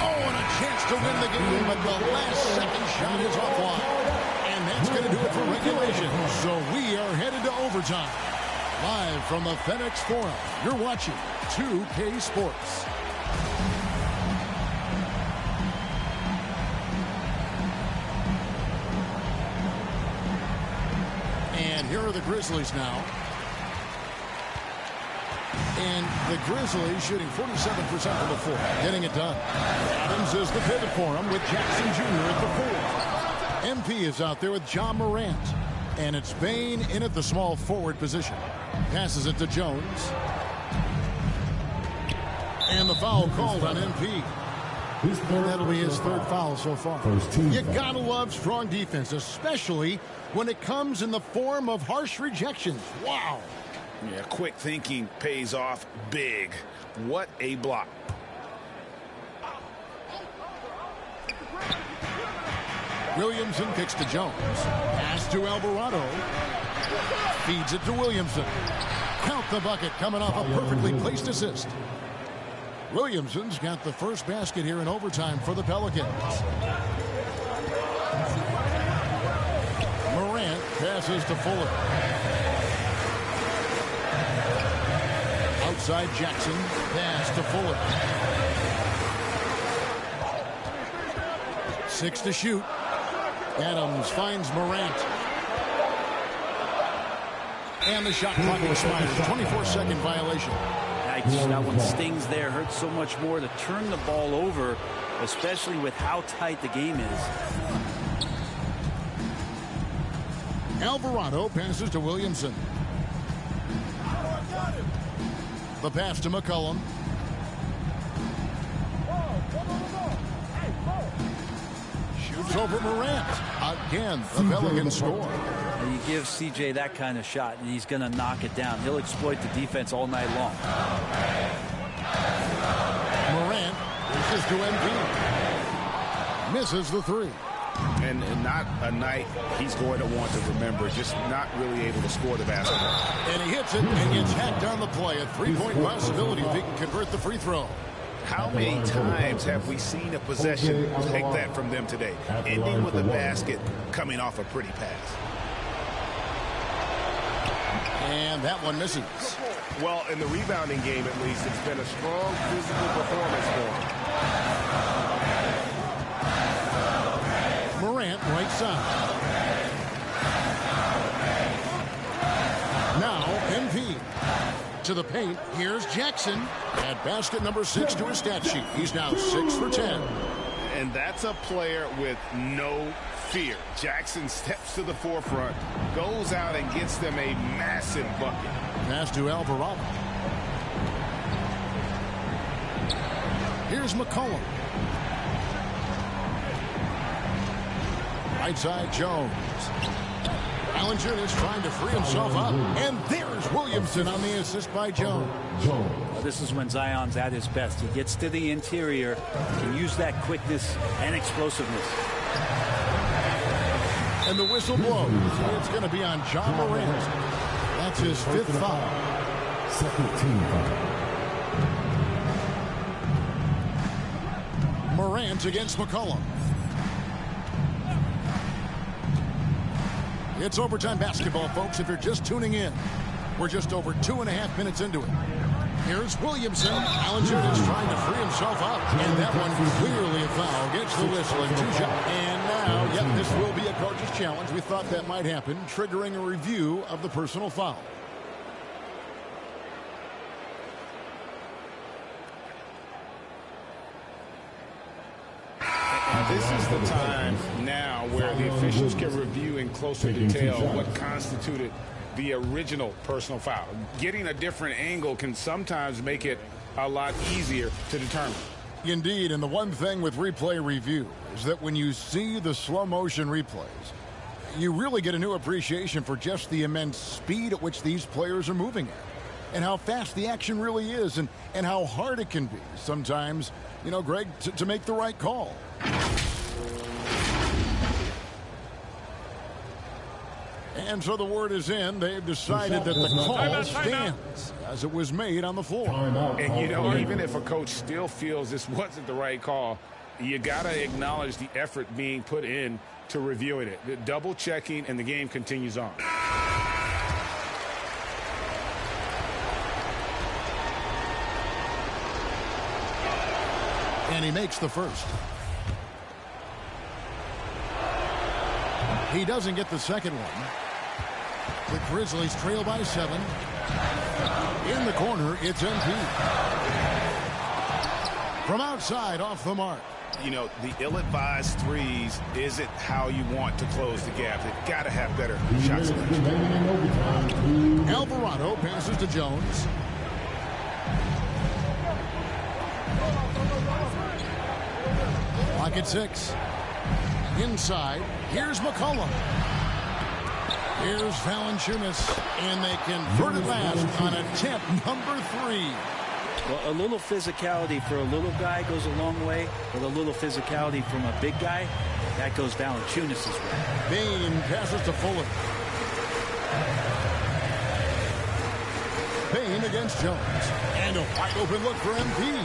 Oh, and a chance to win the game, but the last second shot is offline. And that's going to do it for regulation. So we are headed to overtime. Live from the FedEx Forum, you're watching 2K Sports. Here are the Grizzlies now. And the Grizzlies shooting 47% from the floor, getting it done. Adams is the pivot for him with Jackson Jr. at the 4. MP is out there with Ja Morant. And it's Bain in at the small forward position. Passes it to Jones. And the foul called on MP. And that'll be his third foul so far. You gotta love strong defense, especially when it comes in the form of harsh rejections. Wow. Yeah, quick thinking pays off big. What a block. Williamson kicks to Jones. Pass to Alvarado. Feeds it to Williamson. Count the bucket coming off a perfectly placed assist. Williamson's got the first basket here in overtime for the Pelicans. Morant passes to Fuller. Outside Jackson, pass to Fuller. 6 to shoot. Adams finds Morant. And the shot clock expires. 24-second violation. That one stings there. Hurts so much more to turn the ball over, especially with how tight the game is. Alvarado passes to Williamson. The pass to McCollum. Shoots over Morant. Again, the Pelicans score. You give CJ that kind of shot, and he's going to knock it down. He'll exploit the defense all night long. Morant reaches to MP. Misses the three. And not a night he's going to want to remember. Just not really able to score the basketball. And he hits it and gets hacked on the play. A three-point possibility if he can convert the free throw. How many times have we seen a possession take that from them today? Ending with a basket, coming off a pretty pass. And that one misses. Well, in the rebounding game, at least, it's been a strong physical performance for him. Morant, right side. Now, MP. To the paint, here's Jackson. At basket number 6 to his stat sheet. He's now 6 for 10. And that's a player with no fear. Jackson steps to the forefront, goes out and gets them a massive bucket. Pass to Alvarado. Here's McCollum. Right side, Jones. Allinger is trying to free himself up. And there's Williamson on the assist by Jones. Well, this is when Zion's at his best. He gets to the interior, can use that quickness and explosiveness. And the whistle blows. It's going to be on Ja Morant. That's his 5th foul. Second team foul. Morant against McCollum. It's overtime basketball, folks, if you're just tuning in. We're just over 2.5 minutes into it. Here's Williamson. Valanciunas trying to free himself up. And that one clearly a foul. Gets the whistle and 2 shots. And now, yep, this will be a coach's challenge. We thought that might happen, triggering a review of the personal foul. This is the time now where the officials can review in closer detail what constituted the original personal foul. Getting a different angle can sometimes make it a lot easier to determine. Indeed, and the one thing with replay review is that when you see the slow motion replays, you really get a new appreciation for just the immense speed at which these players are moving at, and how fast the action really is, and how hard it can be sometimes, you know, Greg, to make the right call. And so the word is in. They've decided that the call stands as it was made on the floor. And, you know, even if a coach still feels this wasn't the right call, you got to acknowledge the effort being put in to reviewing it. The double checking, and the game continues on. And he makes the first. He doesn't get the second one. The Grizzlies trail by 7. In the corner, it's MP. From outside, off the mark. You know, the ill-advised threes isn't how you want to close the gap. They've got to have better shot selection. Alvarado passes to Jones. Lock at 6. Inside, here's McCollum. Here's Valanciunas, and they convert it last on attempt number 3. Well, a little physicality for a little guy goes a long way, but a little physicality from a big guy, that goes Valanciunas' way. Bain passes to Fuller. Bain against Jones. And a wide open look for MP.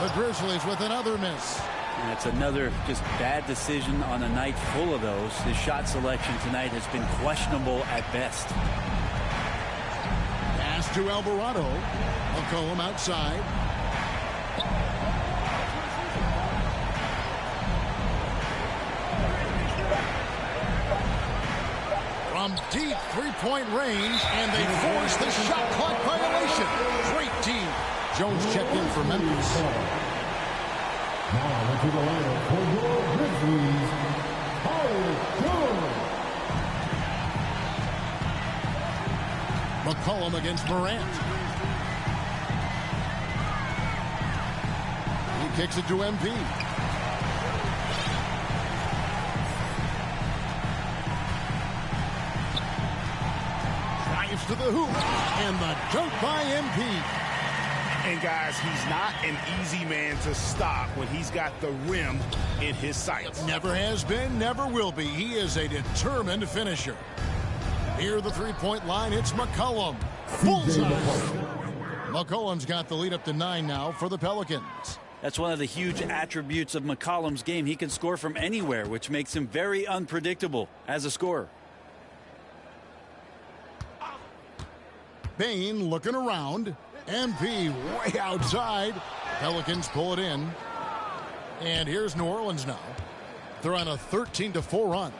The Grizzlies with another miss. And it's another just bad decision on a night full of those. His shot selection tonight has been questionable at best. Pass to Alvarado. McCollum outside. From deep three-point range, and they force the shot clock violation. Great team. Jones checked in for Memphis. Now into the lineup for your Grizzlies, McCollum against Morant. He kicks it to MP. Drives to the hoop, and the dunk by MP. And guys, he's not an easy man to stop when he's got the rim in his sights. Never has been, never will be. He is a determined finisher. Near the three-point line, it's McCollum. Bullseye. McCollum's got the lead up to 9 now for the Pelicans. That's one of the huge attributes of McCollum's game. He can score from anywhere, which makes him very unpredictable as a scorer. Bain looking around. MP way outside. Pelicans pull it in. And here's New Orleans now. They're on a 13-4 run.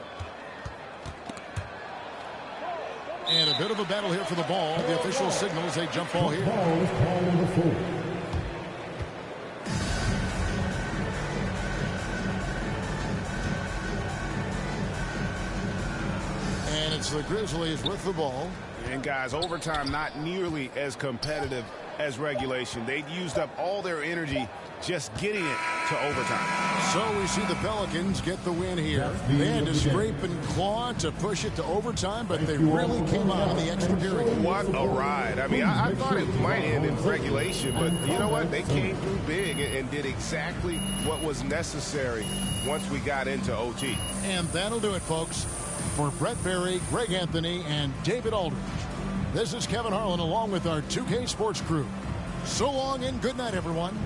And a bit of a battle here for the ball. The official signals a jump ball here. And it's the Grizzlies with the ball. And guys, overtime not nearly as competitive as regulation. They'd used up all their energy just getting it to overtime. So we see the Pelicans get the win here. They had to scrape and claw to push it to overtime, but they really came out in the extra period. What a ride. I mean, I thought it might end in regulation, but you know what? They came through big and did exactly what was necessary once we got into OT. And that'll do it, folks. For Brett Berry, Greg Anthony, and David Aldridge, this is Kevin Harlan along with our 2K Sports crew. So long and good night, everyone.